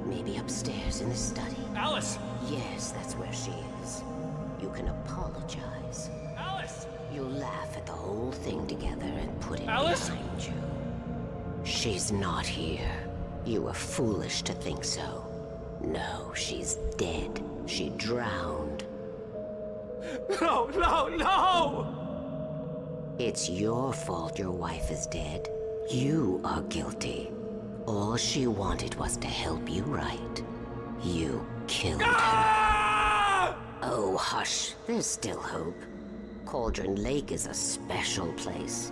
Speaker 18: Maybe upstairs in the study.
Speaker 12: Alice!
Speaker 18: Yes, that's where she is. You can apologize.
Speaker 12: Alice!
Speaker 18: You'll laugh at the whole thing together and put it
Speaker 12: Alice?
Speaker 18: behind you. She's not here. You were foolish to think so. No, she's dead. She drowned.
Speaker 12: No, no, no!
Speaker 18: It's your fault your wife is dead. You are guilty. All she wanted was to help you right. You killed her. Oh, hush. There's still hope. Cauldron Lake is a special place.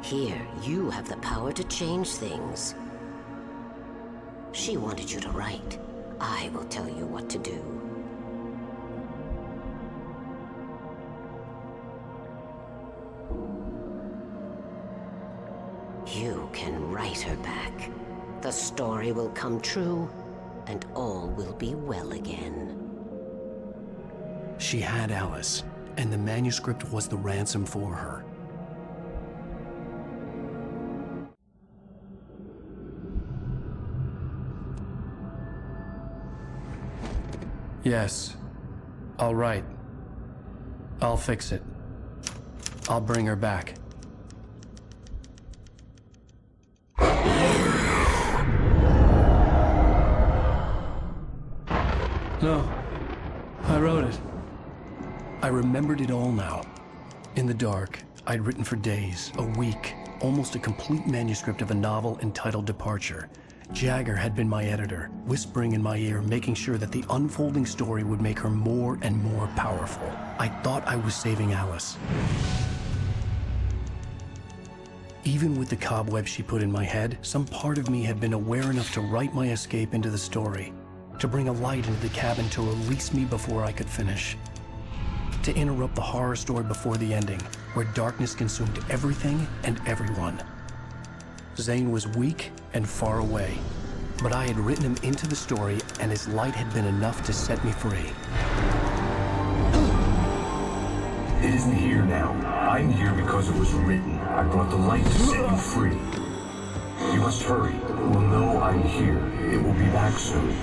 Speaker 18: Here, you have the power to change things. She wanted you to write. I will tell you what to do. You can write her back. The story will come true, and all will be well again.
Speaker 1: She had Alice, and the manuscript was the ransom for her. Yes. All right. I'll fix it. I'll bring her back. No. I wrote it. I remembered it all now. In the dark, I'd written for days, a week, almost a complete manuscript of a novel entitled Departure. Jagger had been my editor, whispering in my ear, making sure that the unfolding story would make her more and more powerful. I thought I was saving Alice. Even with the cobweb she put in my head, some part of me had been aware enough to write my escape into the story, to bring a light into the cabin to release me before I could finish, to interrupt the horror story before the ending, where darkness consumed everything and everyone. Zane was weak and far away, but I had written him into the story, and his light had been enough to set me free.
Speaker 13: It isn't here now. I'm here because it was written. I brought the light to set you free. You must hurry. It will know I'm here. It will be back soon.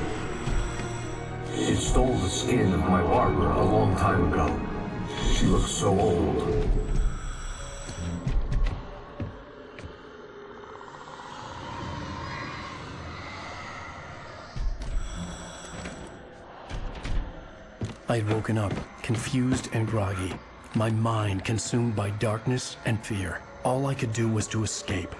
Speaker 13: It stole the skin of my Barbara a long time ago. She looks so old.
Speaker 1: I'd woken up, confused and groggy, my mind consumed by darkness and fear. All I could do was to escape.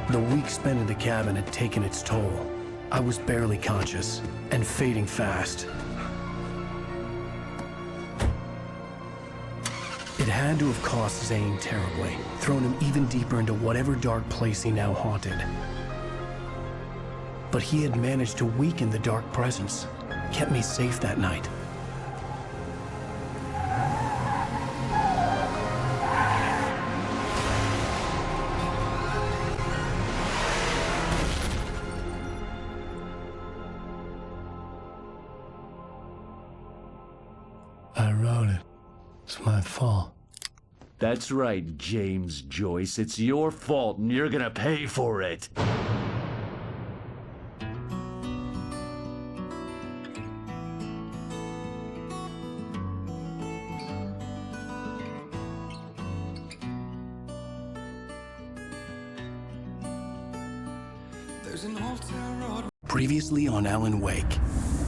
Speaker 1: The week spent in the cabin had taken its toll. I was barely conscious, and fading fast. It had to have cost Zane terribly, thrown him even deeper into whatever dark place he now haunted. But he had managed to weaken the dark presence, kept me safe that night. I wrote it. It's my fault.
Speaker 19: That's right, James Joyce. It's your fault, and you're gonna pay for it.
Speaker 1: Previously on Alan Wake.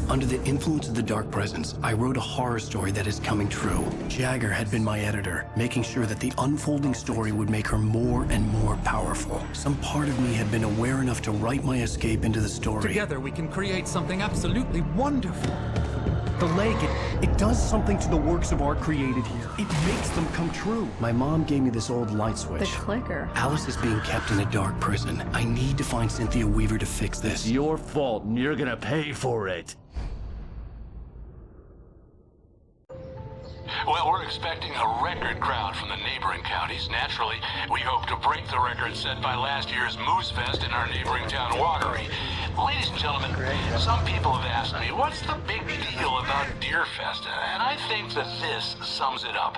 Speaker 1: Under the influence of the dark presence, I wrote a horror story that is coming true. Jagger had been my editor, making sure that the unfolding story would make her more and more powerful. Some part of me had been aware enough to write my escape into the story.
Speaker 20: Together we can create something absolutely wonderful.
Speaker 1: The lake, it does something to the works of art created here. It makes them come true. My mom gave me this old light switch.
Speaker 21: The clicker.
Speaker 1: Alice is being kept in a dark prison. I need to find Cynthia Weaver to fix this.
Speaker 19: It's your fault, and you're gonna pay for it.
Speaker 9: Well, we're expecting a record crowd from the neighboring counties. Naturally, we hope to break the record set by last year's Moose Fest in our neighboring town, Watery. Ladies and gentlemen, some people have asked me, what's the big deal about Deer Fest? And I think that this sums it up.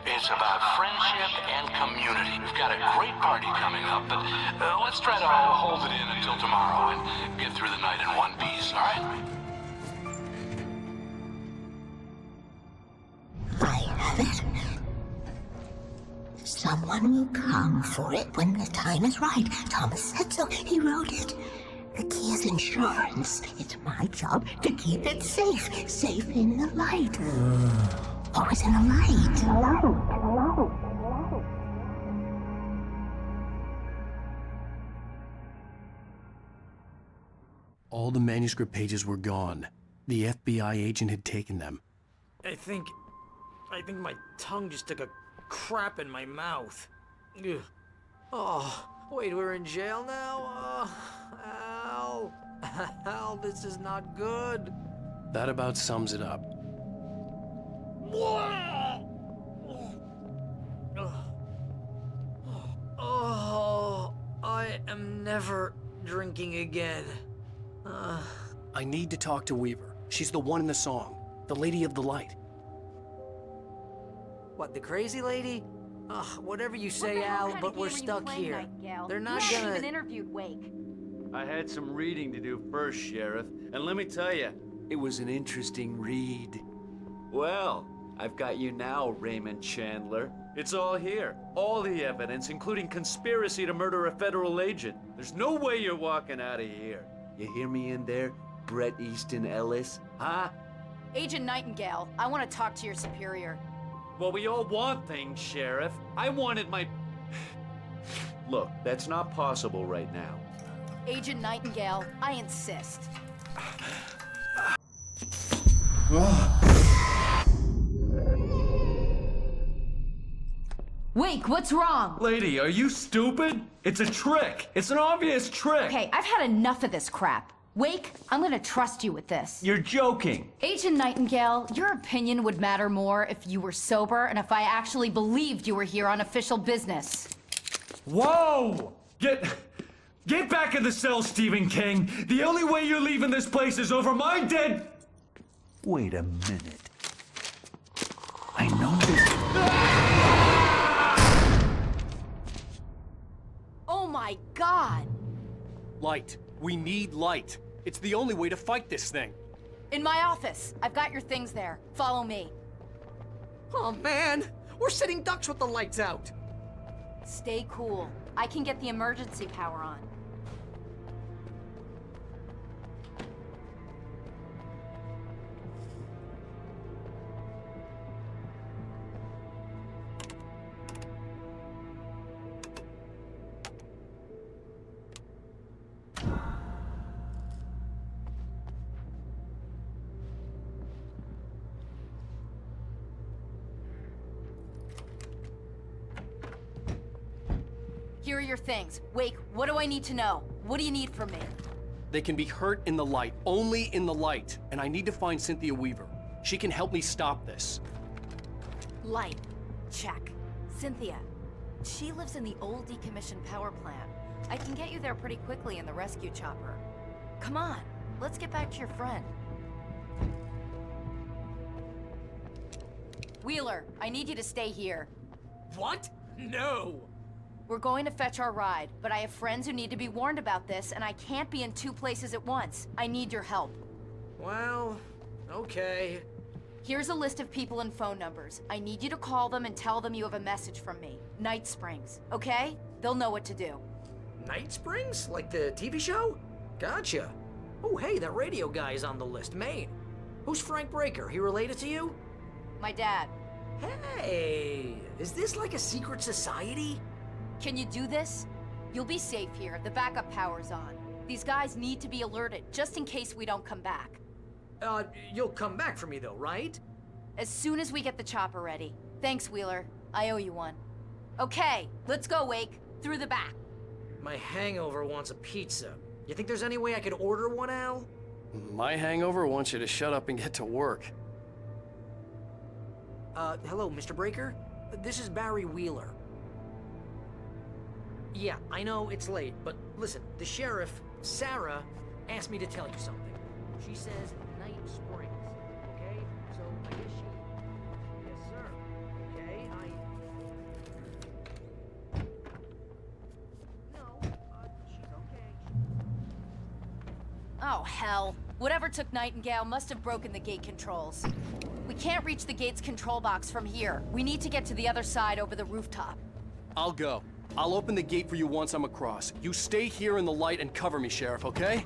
Speaker 9: It's about friendship and community. We've got a great party coming up, but let's try to hold it in until tomorrow and get through the night in one piece, all right?
Speaker 22: I have it. Someone will come for it when the time is right. Thomas said so. He wrote it. The key is insurance. It's my job to keep it safe. Safe in the light. Always in the light.
Speaker 1: All the manuscript pages were gone. The FBI agent had taken them.
Speaker 11: I think my tongue just took a crap in my mouth. Ugh. Oh, wait, we're in jail now? Al. Al, this is not good.
Speaker 1: That about sums it up.
Speaker 11: Oh, I am never drinking again.
Speaker 1: I need to talk to Weaver. She's the one in the song. The Lady of the Light.
Speaker 11: What, the crazy lady? Ugh, whatever you say, Al, but we're stuck here. They're not
Speaker 23: you haven't
Speaker 11: gonna...
Speaker 23: even interviewed Wake.
Speaker 19: I had some reading to do first, Sheriff, and let me tell you, it was an interesting read. Well, I've got you now, Raymond Chandler. It's all here. All the evidence, including conspiracy to murder a federal agent. There's no way you're walking out of here. You hear me in there, Bret Easton Ellis? Huh?
Speaker 23: Agent Nightingale, I want to talk to your superior.
Speaker 19: Well, we all want things, Sheriff. I wanted my... Look, that's not possible right now.
Speaker 23: Agent Nightingale, I insist. Wake, what's wrong?
Speaker 19: Lady, are you stupid? It's a trick. It's an obvious trick.
Speaker 23: Okay, I've had enough of this crap. Wake, I'm gonna trust you with this.
Speaker 19: You're joking.
Speaker 23: Agent Nightingale, your opinion would matter more if you were sober and if I actually believed you were here on official business.
Speaker 19: Whoa! Get back in the cell, Stephen King. The only way you're leaving this place is over my dead... Wait a minute. I know this...
Speaker 23: Oh my God!
Speaker 1: Light. We need light. It's the only way to fight this thing.
Speaker 23: In my office. I've got your things there. Follow me.
Speaker 11: Oh man, we're sitting ducks with the lights out.
Speaker 23: Stay cool. I can get the emergency power on. Here are your things. Wake, what do I need to know? What do you need from me?
Speaker 1: They can be hurt in the light, only in the light. And I need to find Cynthia Weaver. She can help me stop this.
Speaker 23: Light. Check. Cynthia. She lives in the old decommissioned power plant. I can get you there pretty quickly in the rescue chopper. Come on, let's get back to your friend. Wheeler, I need you to stay here.
Speaker 11: What? No!
Speaker 23: We're going to fetch our ride, but I have friends who need to be warned about this, and I can't be in two places at once. I need your help.
Speaker 11: Well, okay.
Speaker 23: Here's a list of people and phone numbers. I need you to call them and tell them you have a message from me. Night Springs, okay? They'll know what to do.
Speaker 11: Night Springs? Like the TV show? Gotcha. Oh, hey, that radio guy is on the list, Maine. Who's Frank Breaker? He related to you?
Speaker 23: My dad.
Speaker 11: Hey, is this like a secret society?
Speaker 23: Can you do this? You'll be safe here. The backup power's on. These guys need to be alerted, just in case we don't come back.
Speaker 11: You'll come back for me though, right?
Speaker 23: As soon as we get the chopper ready. Thanks, Wheeler. I owe you one. Okay, let's go, Wake. Through the back.
Speaker 11: My hangover wants a pizza. You think there's any way I could order one, Al?
Speaker 1: My hangover wants you to shut up and get to work.
Speaker 11: Hello, Mr. Breaker? This is Barry Wheeler. Yeah, I know it's late, but listen, the sheriff, Sarah, asked me to tell you something. She says Night Springs, okay? So I guess she... Yes, sir. Okay, No, she's okay.
Speaker 23: Oh, hell. Whatever took Nightingale must have broken the gate controls. We can't reach the gate's control box from here. We need to get to the other side over the rooftop.
Speaker 1: I'll go. I'll open the gate for you once I'm across. You stay here in the light and cover me, Sheriff, okay?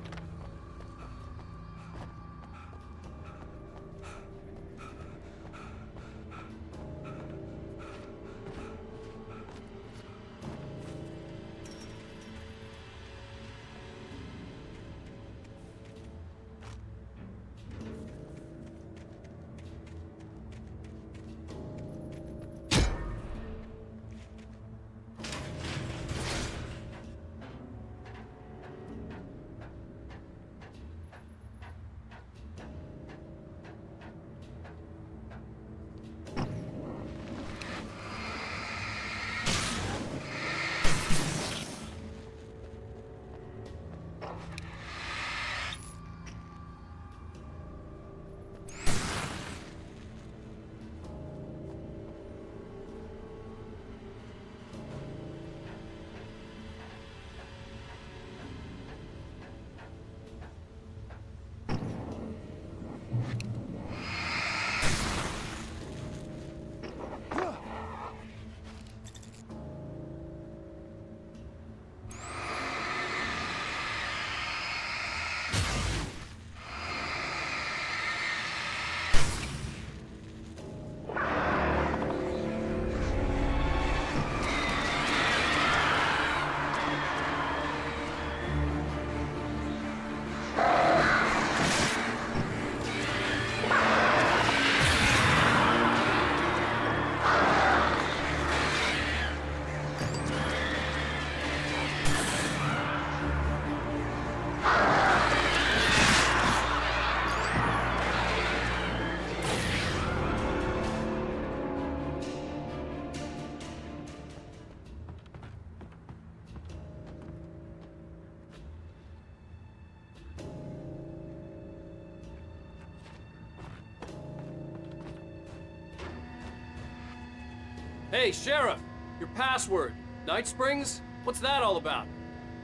Speaker 12: Hey, Sheriff! Your password. Night Springs? What's that all about?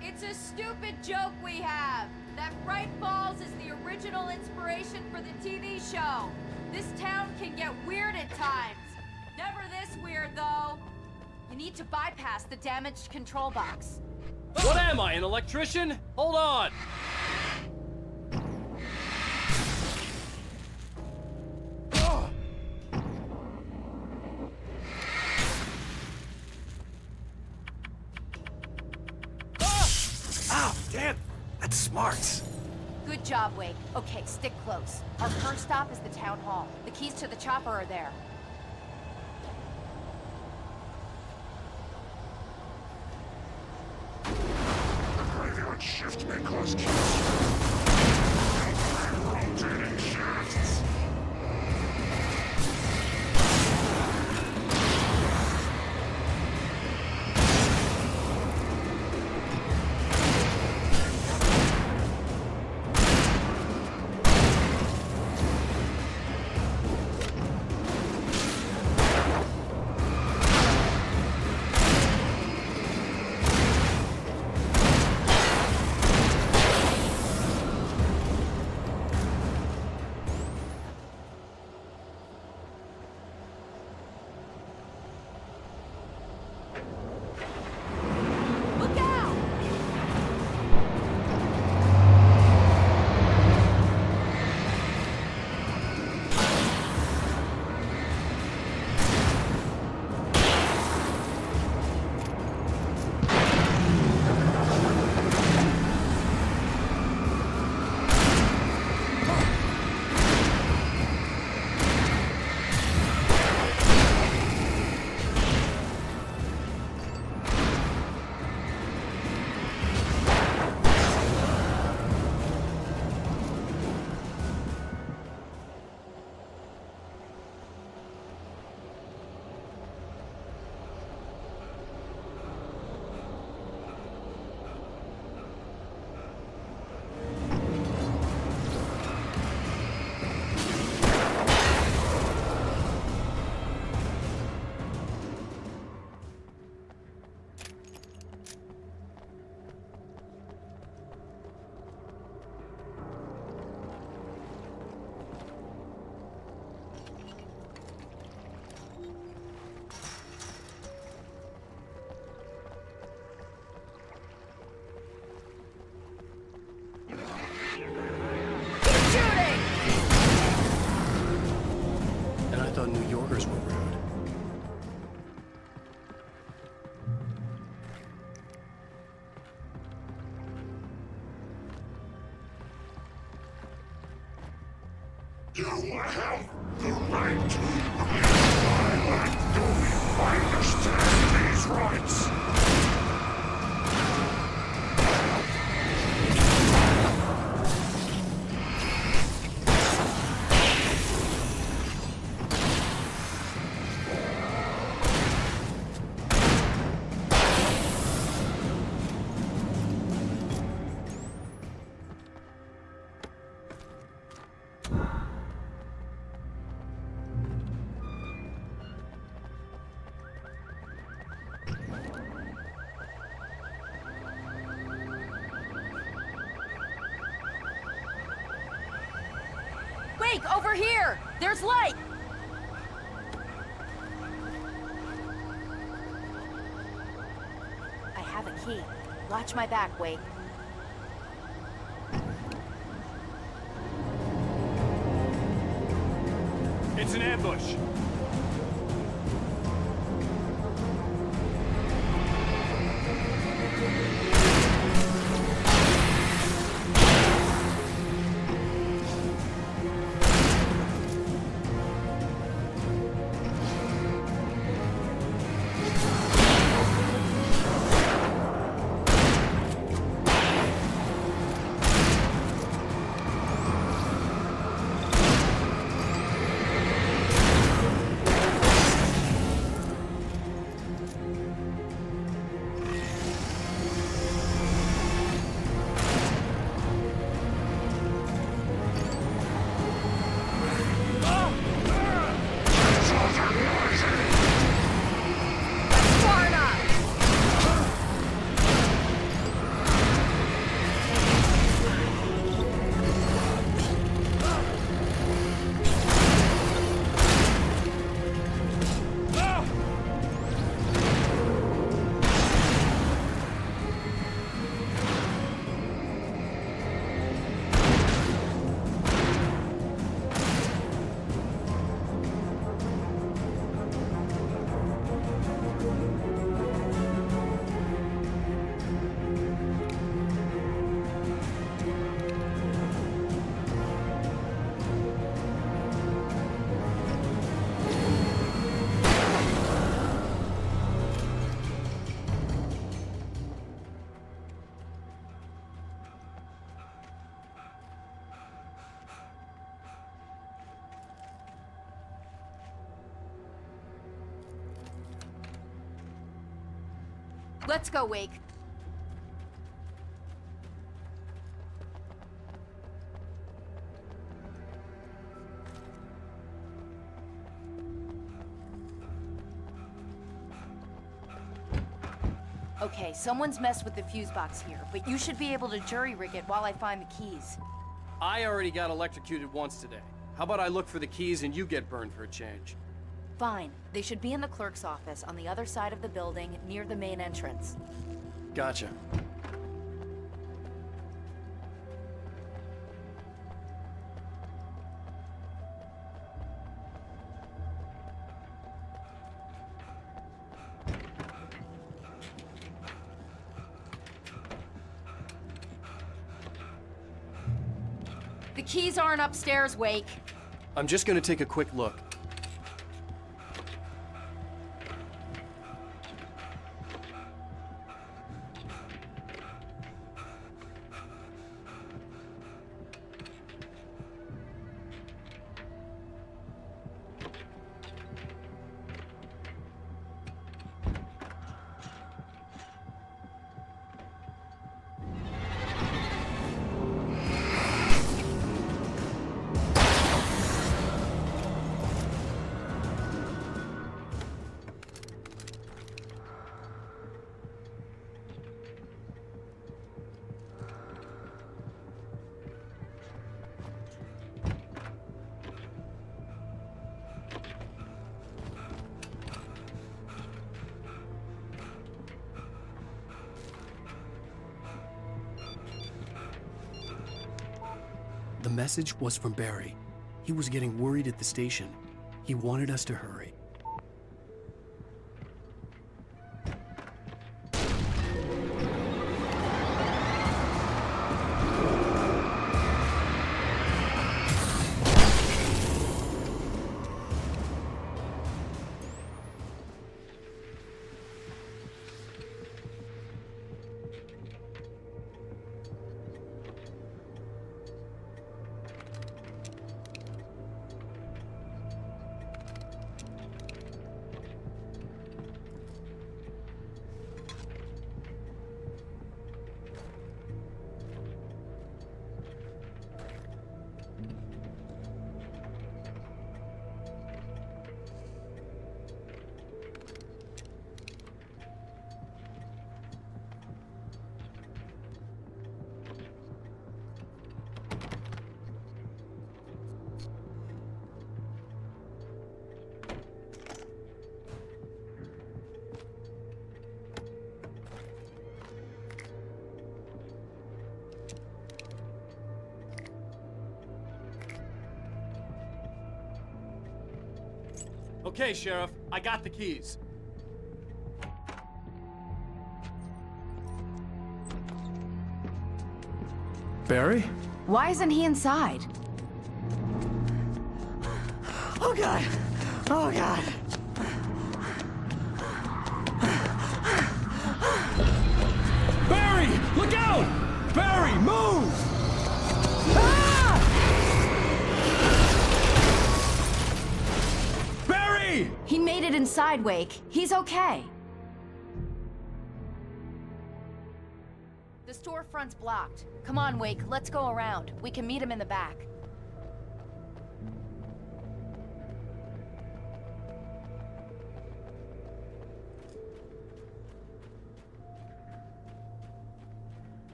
Speaker 23: It's a stupid joke we have. That Bright Falls is the original inspiration for the TV show. This town can get weird at times. Never this weird, though. You need to bypass the damaged control box.
Speaker 12: What am I, an electrician? Hold on!
Speaker 1: Ow, damn! That's smart.
Speaker 23: Good job, Wake. Okay, stick close. Our first stop is the town hall. The keys to the chopper are there.
Speaker 16: The graveyard shift may cause chaos. Rotating shafts.
Speaker 1: And I thought New Yorkers were rude.
Speaker 16: You have the right. I understand these rights.
Speaker 23: Wake, over here! There's light! I have a key. Watch my back, Wake.
Speaker 7: It's an ambush.
Speaker 23: Let's go, Wake. Okay, someone's messed with the fuse box here, but you should be able to jury-rig it while I find the keys.
Speaker 12: I already got electrocuted once today. How about I look for the keys and you get burned for a change?
Speaker 23: Fine. They should be in the clerk's office on the other side of the building, near the main entrance.
Speaker 1: Gotcha.
Speaker 23: The keys aren't upstairs, Wake.
Speaker 1: I'm just gonna take a quick look. The message was from Barry. He was getting worried at the station. He wanted us to hurry.
Speaker 12: Okay, Sheriff, I got the keys.
Speaker 1: Barry?
Speaker 23: Why isn't he inside?
Speaker 11: Oh God! Oh God!
Speaker 17: Barry! Look out! Barry, move! Barry!
Speaker 23: He made it inside, Wake. He's okay. The storefront's blocked. Come on, Wake, let's go around. We can meet him in the back.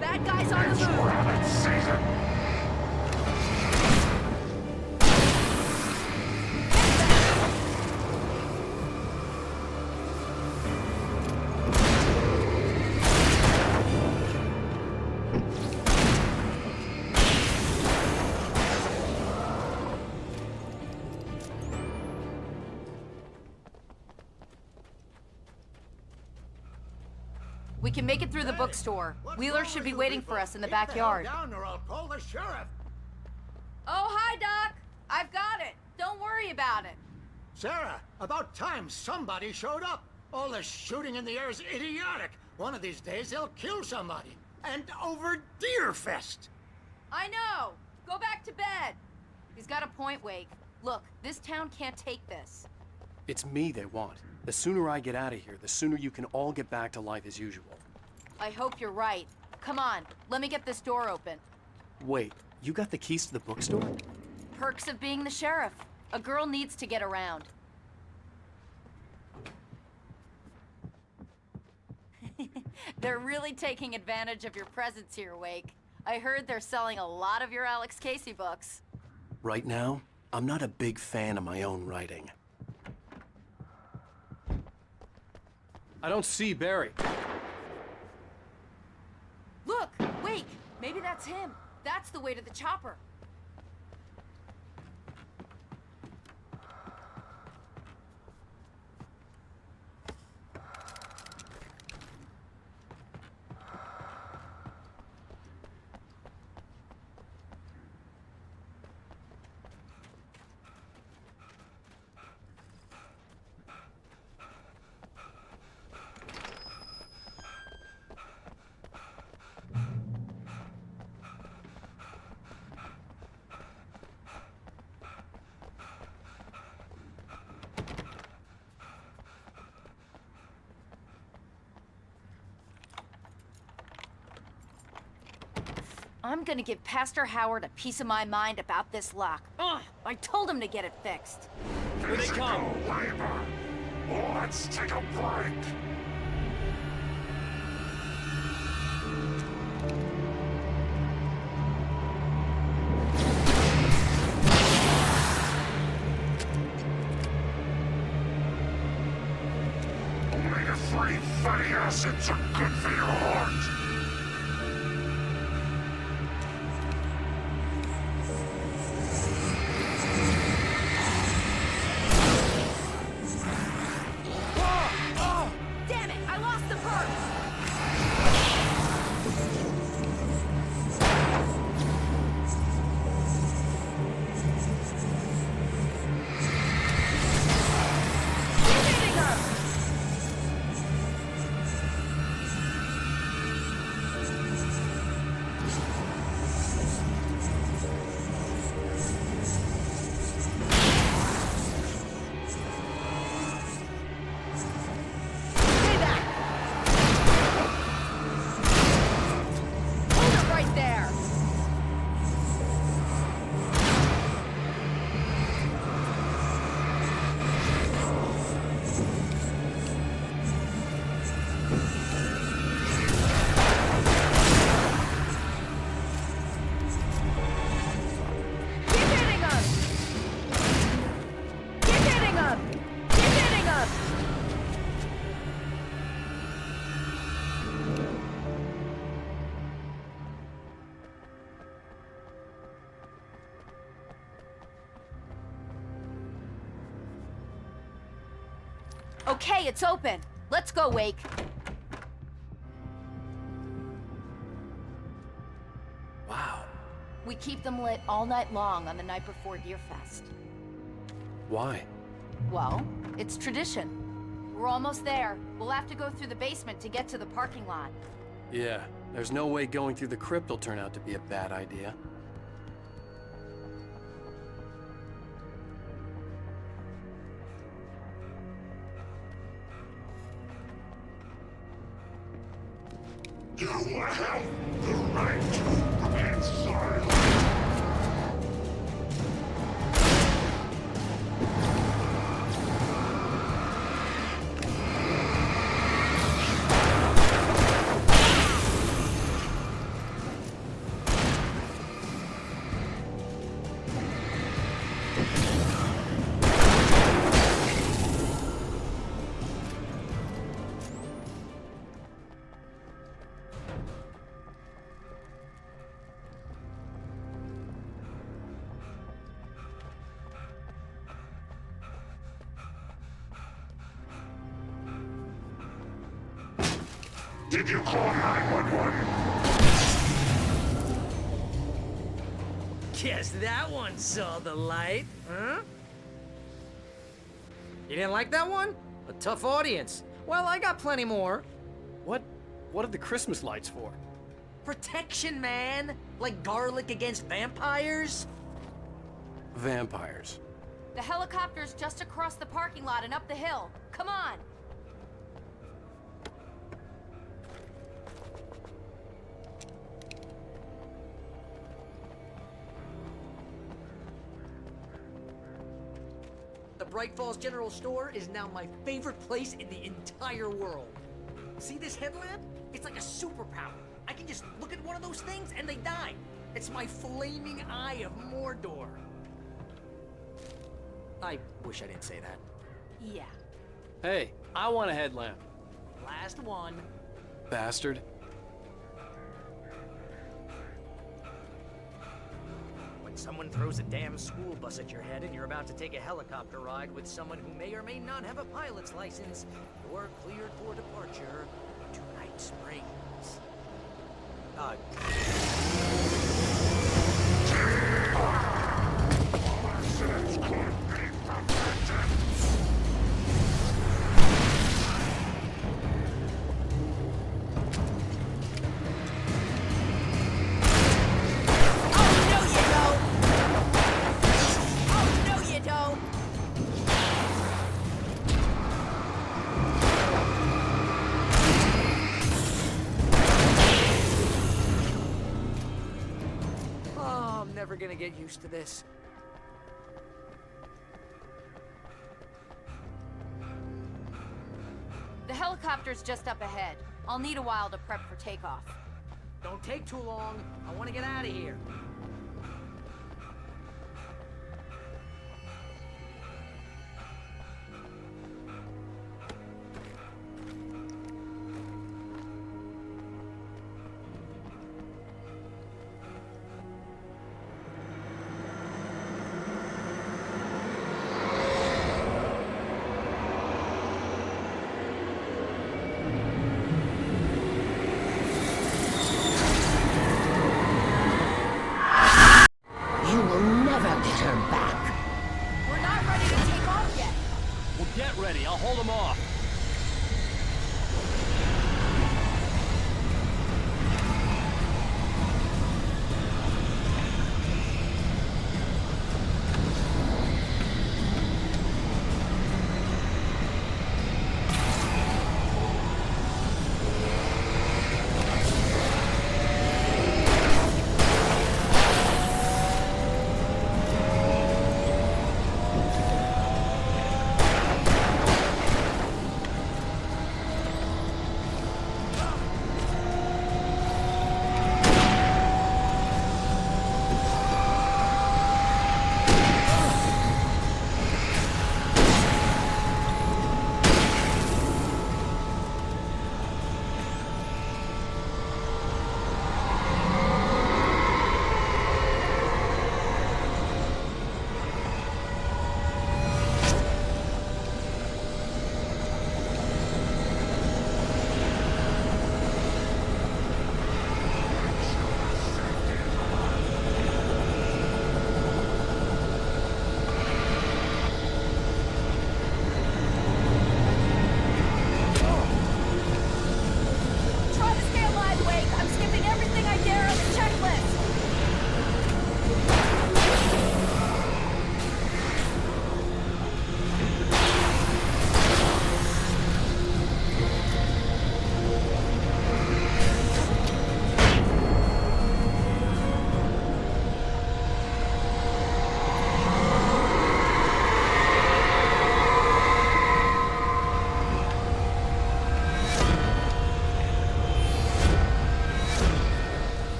Speaker 23: That guy's on the move!
Speaker 16: Rabbit season!
Speaker 23: We can make it through the bookstore. Wheeler should be waiting for us in the backyard.
Speaker 11: Down or I'll call the sheriff.
Speaker 23: Oh, hi, Doc. I've got it. Don't worry about it.
Speaker 11: Sarah, about time somebody showed up. All this shooting in the air is idiotic. One of these days they'll kill somebody. And over Deerfest.
Speaker 23: I know. Go back to bed. He's got a point, Wake. Look, this town can't take this.
Speaker 1: It's me they want. The sooner I get out of here, the sooner you can all get back to life as usual.
Speaker 23: I hope you're right. Come on, let me get this door open.
Speaker 1: Wait, you got the keys to the bookstore?
Speaker 23: Perks of being the sheriff. A girl needs to get around. They're really taking advantage of your presence here, Wake. I heard they're selling a lot of your Alex Casey books.
Speaker 1: Right now, I'm not a big fan of my own writing. I don't see Barry.
Speaker 23: Look, Wake, maybe that's him. That's the way to the chopper. I'm gonna give Pastor Howard a piece of my mind about this lock. Ugh, I told him to get it fixed.
Speaker 16: Here they come. Labor. Let's take a break. Omega-3 fatty acids are good for your heart.
Speaker 23: Okay, it's open. Let's go, Wake.
Speaker 1: Wow.
Speaker 23: We keep them lit all night long on the night before Deerfest.
Speaker 1: Why?
Speaker 23: Well, it's tradition. We're almost there. We'll have to go through the basement to get to the parking lot.
Speaker 1: Yeah, there's no way going through the crypt will turn out to be a bad idea.
Speaker 16: You have the right to remain silent. Did you call 911?
Speaker 11: Guess that one saw the light, huh? You didn't like that one? A tough audience. Well, I got plenty more.
Speaker 1: What are the Christmas lights for?
Speaker 11: Protection, man. Like garlic against vampires.
Speaker 12: Vampires.
Speaker 23: The helicopter's just across the parking lot and up the hill. Come on!
Speaker 11: The Bright Falls General Store is now my favorite place in the entire world. See this headlamp? It's like a superpower. I can just look at one of those things and they die. It's my flaming eye of Mordor. I wish I didn't say that.
Speaker 23: Yeah.
Speaker 12: Hey, I want a headlamp.
Speaker 11: Last one.
Speaker 12: Bastard.
Speaker 11: When someone throws a damn school bus at your head and you're about to take a helicopter ride with someone who may or may not have a pilot's license, you're cleared for departure to Night Springs. Never gonna get used to this.
Speaker 23: The helicopter's just up ahead. I'll need a while to prep for takeoff.
Speaker 11: Don't take too long. I want to get out of here.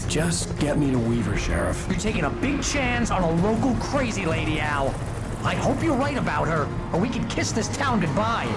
Speaker 1: Just get me to Weaver, Sheriff.
Speaker 8: You're taking a big chance on a local crazy lady, Al. I hope you're right about her, or we can kiss this town goodbye.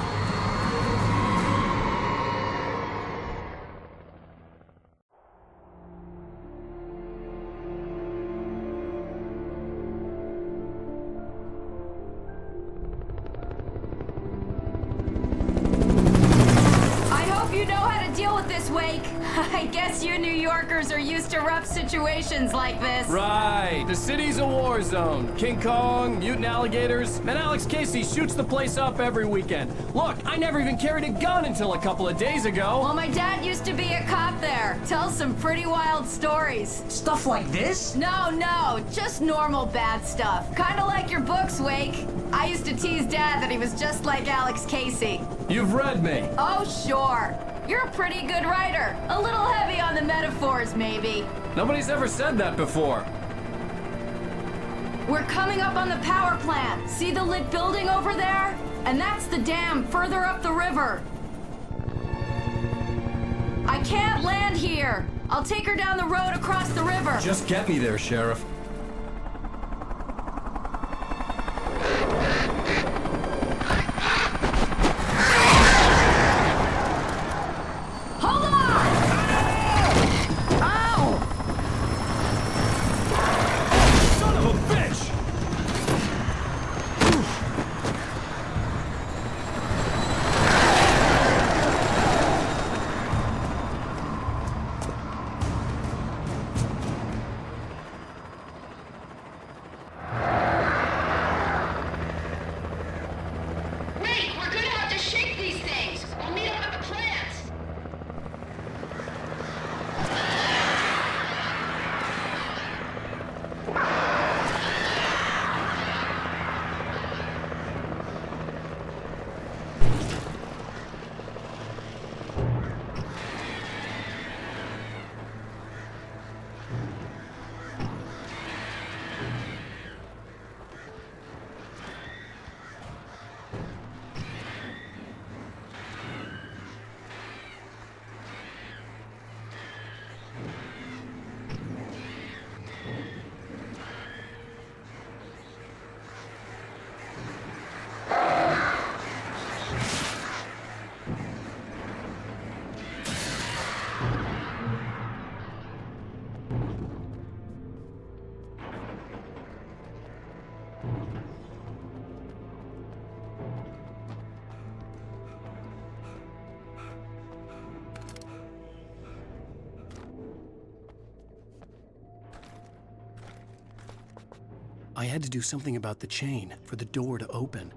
Speaker 23: I guess you New Yorkers are used to rough situations like this.
Speaker 12: Right. The city's a war zone. King Kong, mutant alligators, and Alex Casey shoots the place up every weekend. Look, I never even carried a gun until a couple of days ago.
Speaker 23: Well, my dad used to be a cop there. Tells some pretty wild stories.
Speaker 8: Stuff like this?
Speaker 23: No, just normal bad stuff. Kinda like your books, Wake. I used to tease Dad that he was just like Alex Casey.
Speaker 12: You've read me.
Speaker 23: Oh, sure. You're a pretty good writer. A little heavy on the metaphors, maybe.
Speaker 12: Nobody's ever said that before.
Speaker 23: We're coming up on the power plant. See the lit building over there? And that's the dam further up the river. I can't land here. I'll take her down the road across the river.
Speaker 12: Just get me there, Sheriff.
Speaker 1: I had to do something about the chain for the door to open.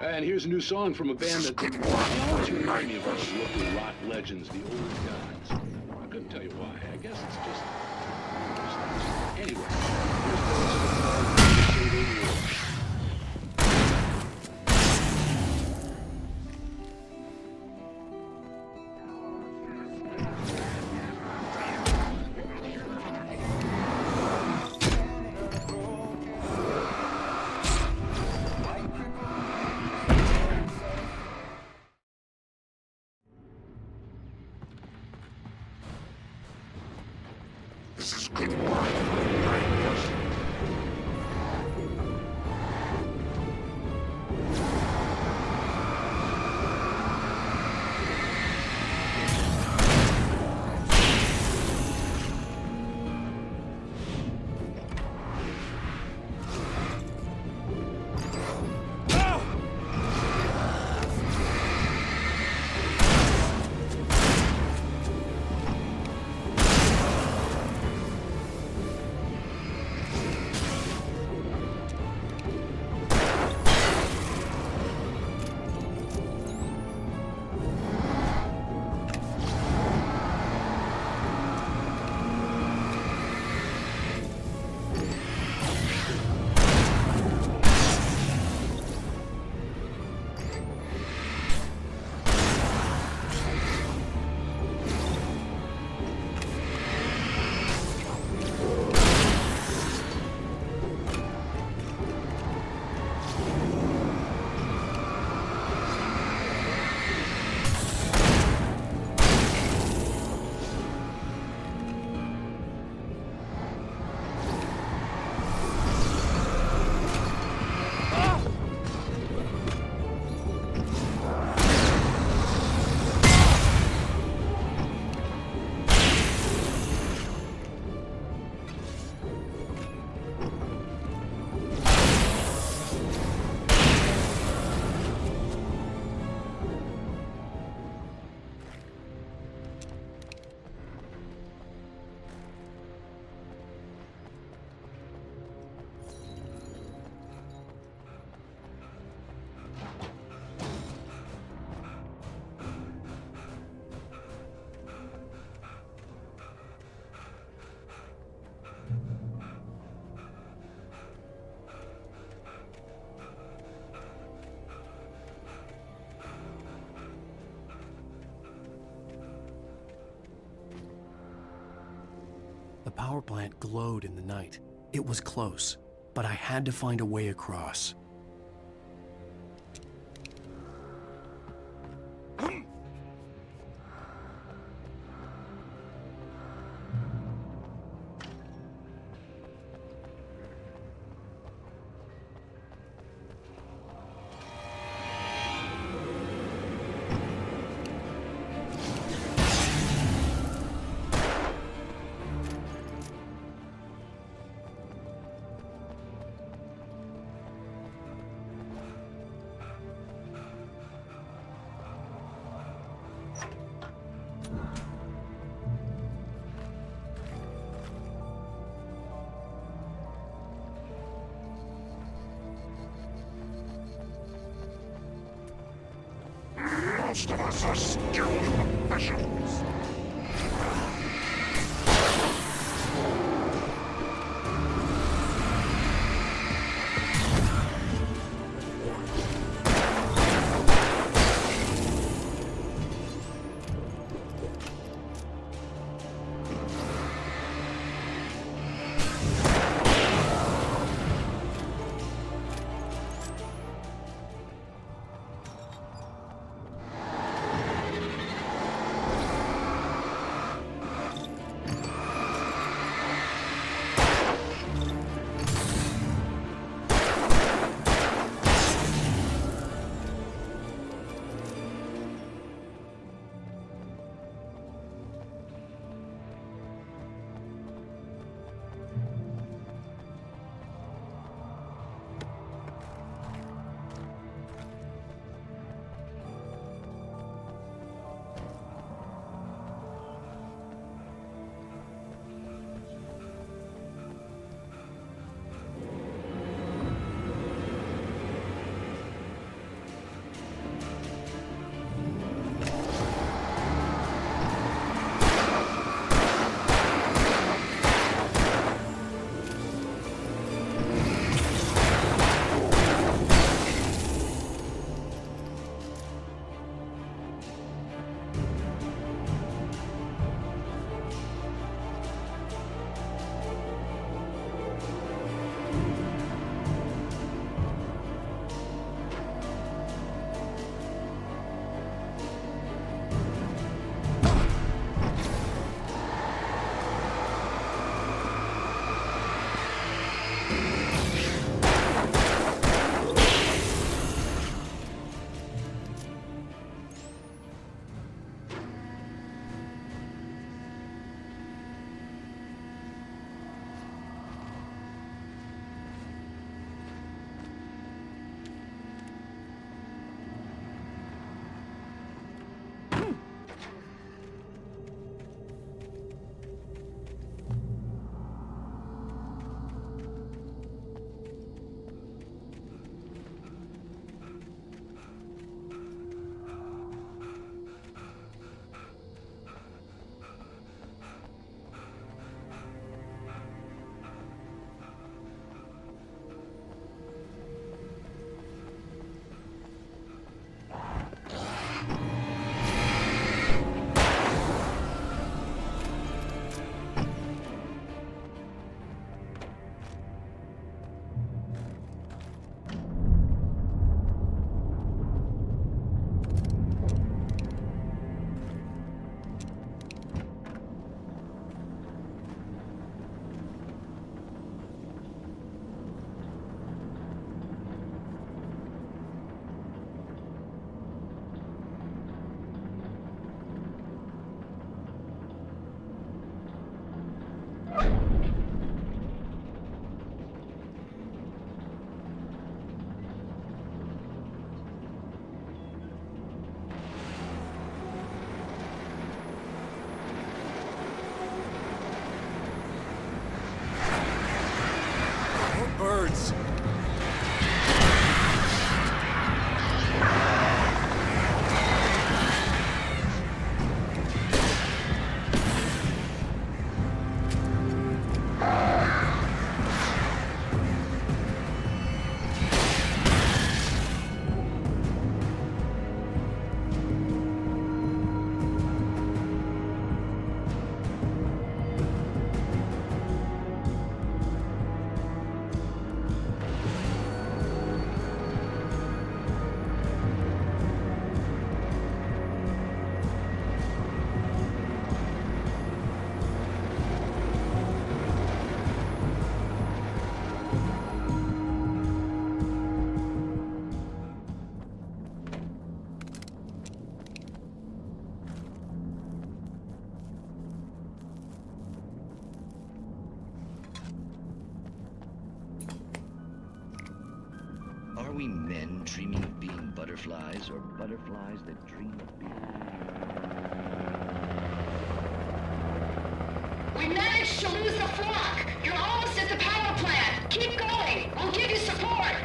Speaker 9: And here's a new song from a band that always reminds me of those local rock legends, the old guys. I couldn't tell you why. I guess it's just... Anyway, here's the
Speaker 1: power plant glowed in the night. It was close, but I had to find a way across.
Speaker 16: Most of us are skilled professionals.
Speaker 5: dreaming of being butterflies, or butterflies that dream of being...
Speaker 10: We managed to lose the flock! You're almost at the power plant! Keep going! We'll give you support!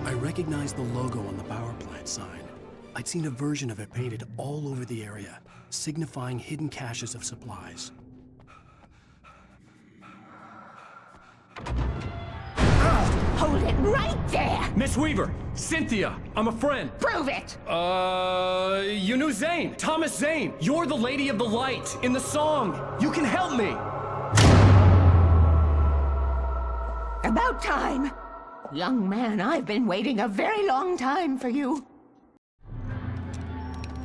Speaker 1: I recognized the logo on the power plant sign. I'd seen a version of it painted all over the area, signifying hidden caches of supplies.
Speaker 8: Hold it right there!
Speaker 12: Miss Weaver! Cynthia! I'm a friend!
Speaker 8: Prove it!
Speaker 12: You knew Zane! Thomas Zane! You're the Lady of the Light in the song! You can help me!
Speaker 22: About time! Young man, I've been waiting a very long time for you.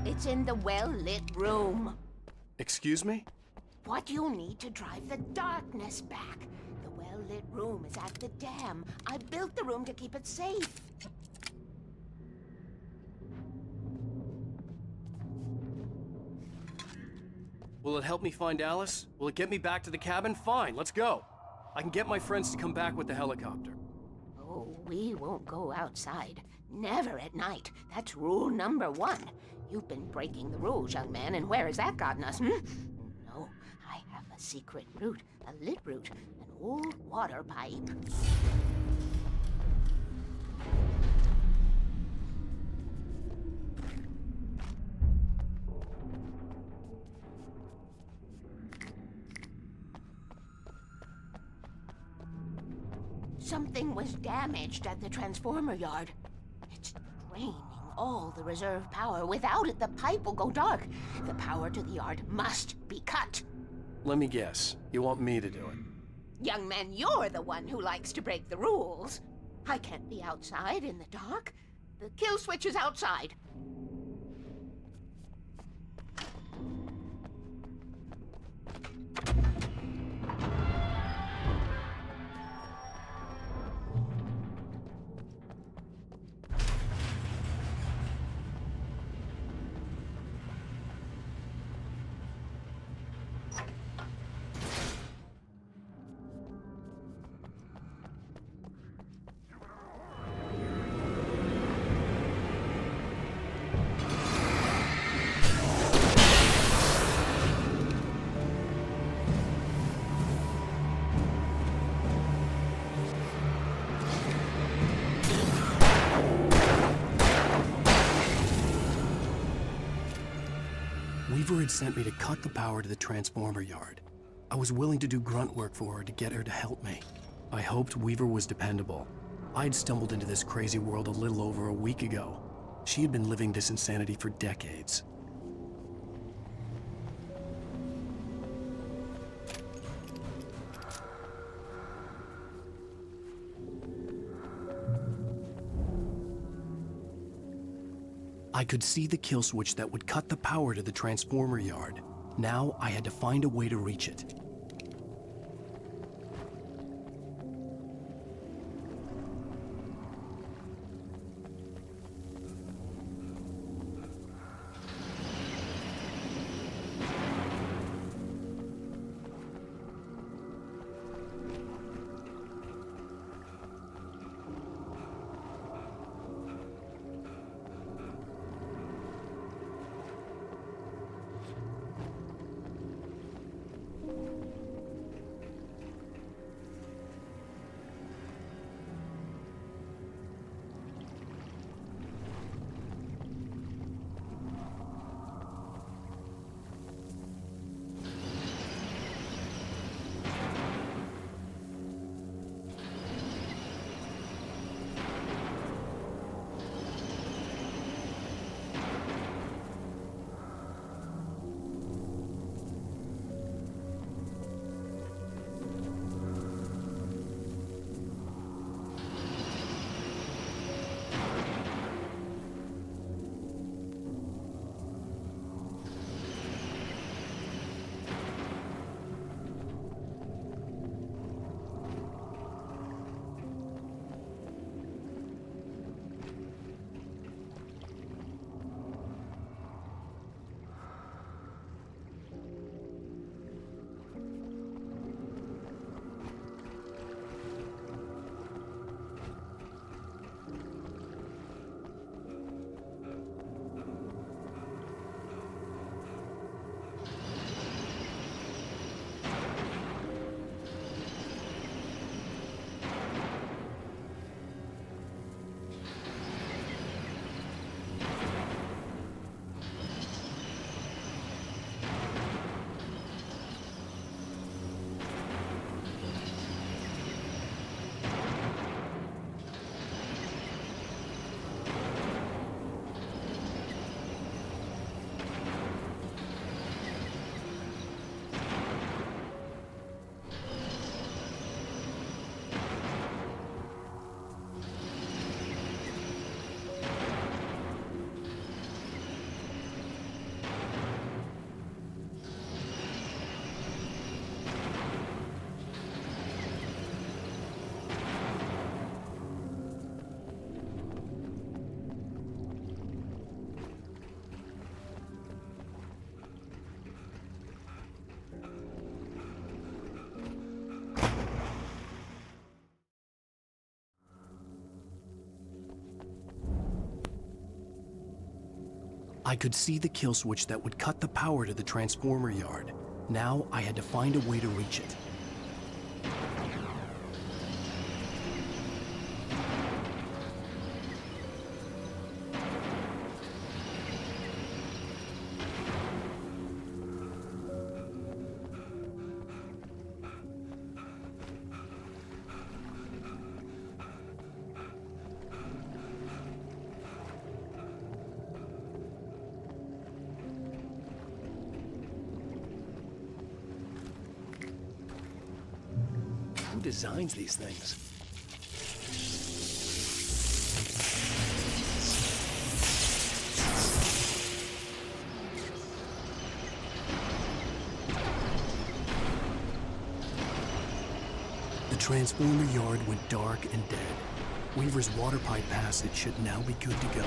Speaker 22: It's in the well-lit room.
Speaker 1: Excuse me?
Speaker 22: What you need to drive the darkness back. The well-lit room is at the dam. I built the room to keep it safe.
Speaker 12: Will it help me find Alice? Will it get me back to the cabin? Fine, let's go. I can get my friends to come back with the helicopter.
Speaker 22: Oh, we won't go outside. Never at night. That's rule number 1. You've been breaking the rules, young man, and where has that gotten us, hmm? No, I have a secret route, a lit route, an old water pipe. Something was damaged at the transformer yard. It's draining all the reserve power. Without it, the pipe will go dark. The power to the yard must be cut.
Speaker 1: Let me guess. You want me to do it?
Speaker 22: Young man, you're the one who likes to break the rules. I can't be outside in the dark. The kill switch is outside.
Speaker 1: Weaver had sent me to cut the power to the transformer yard. I was willing to do grunt work for her to get her to help me. I hoped Weaver was dependable. I'd stumbled into this crazy world a little over a week ago. She had been living this insanity for decades. I could see the kill switch that would cut the power to the transformer yard. Now I had to find a way to reach it. I could see the kill switch that would cut the power to the transformer yard. Now I had to find a way to reach it. Who designs these things? The transformer yard went dark and dead. Weaver's water pipe passage should now be good to go.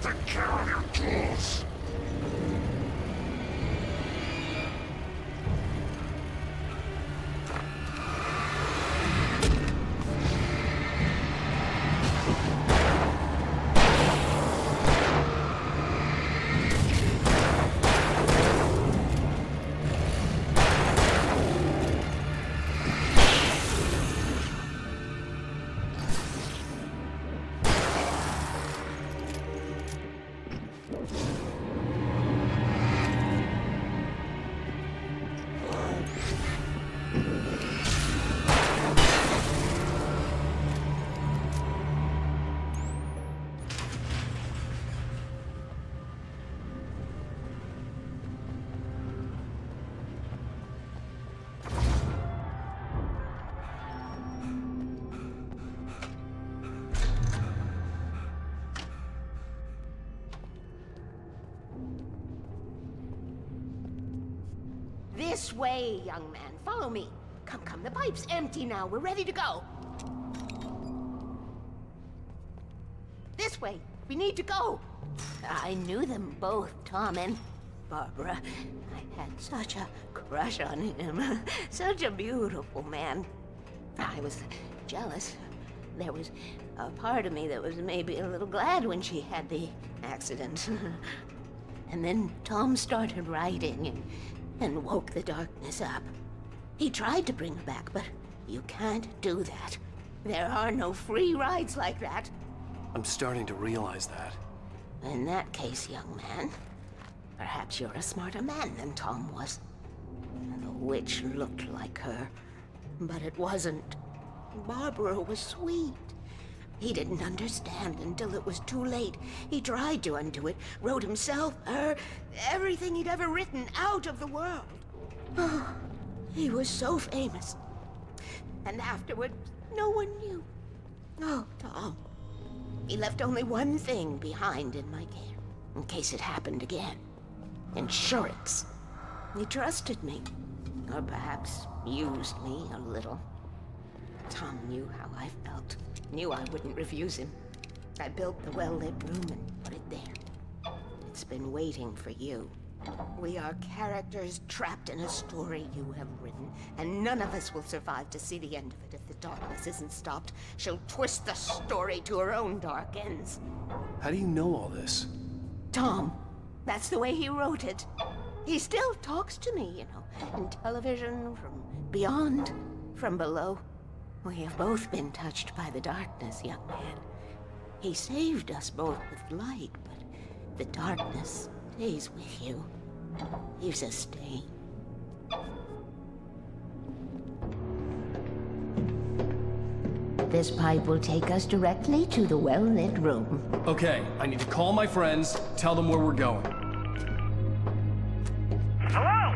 Speaker 16: Take care of your tools.
Speaker 22: This way, young man. Follow me. Come, come. The pipe's empty now. We're ready to go. This way. We need to go. I knew them both, Tom and Barbara. I had such a crush on him. Such a beautiful man. I was jealous. There was a part of me that was maybe a little glad when she had the accident. And then Tom started writing and woke the darkness up. He tried to bring her back, but you can't do that. There are no free rides like that.
Speaker 1: I'm starting to realize that.
Speaker 22: In that case, young man, perhaps you're a smarter man than Tom was. The witch looked like her, but it wasn't. Barbara was sweet. He didn't understand until it was too late. He tried to undo it, wrote himself, her, everything he'd ever written out of the world. Oh, he was so famous. And afterward, no one knew. Oh, Tom. He left only one thing behind in my care, in case it happened again. Insurance. He trusted me, or perhaps used me a little. Tom knew how I felt, knew I wouldn't refuse him. I built the well-lit room and put it there. It's been waiting for you. We are characters trapped in a story you have written, and none of us will survive to see the end of it if the darkness isn't stopped. She'll twist the story to her own dark ends.
Speaker 1: How do you know all this?
Speaker 22: Tom, that's the way he wrote it. He still talks to me, you know, in television, from beyond, from below. We have both been touched by the darkness, young man. He saved us both with light, but the darkness stays with you. Leaves a stain. This pipe will take us directly to the well-lit room.
Speaker 12: Okay, I need to call my friends, tell them where we're going.
Speaker 6: Hello?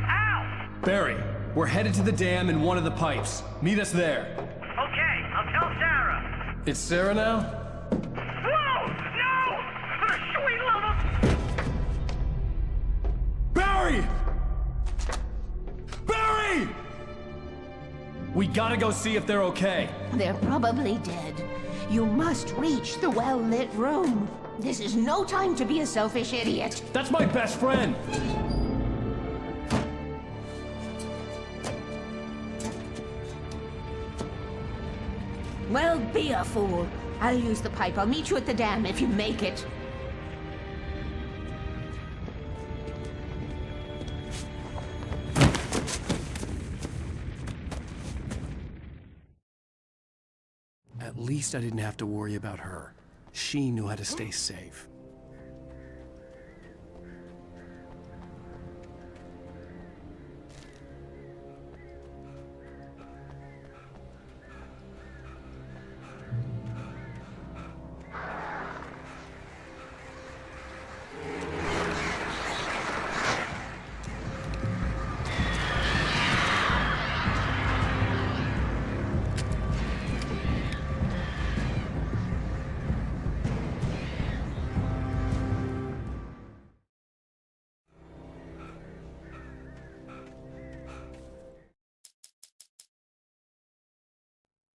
Speaker 6: Al!
Speaker 12: Barry, we're headed to the dam in one of the pipes. Meet us there.
Speaker 6: Okay, I'll tell Sarah.
Speaker 12: It's Sarah now?
Speaker 6: Whoa! No! For the sweet love of...
Speaker 12: Barry! Barry! We gotta go see if they're okay.
Speaker 22: They're probably dead. You must reach the well-lit room. This is no time to be a selfish idiot.
Speaker 12: That's my best friend!
Speaker 22: Well, be a fool. I'll use the pipe. I'll meet you at the dam if you make it.
Speaker 1: At least I didn't have to worry about her. She knew how to stay safe.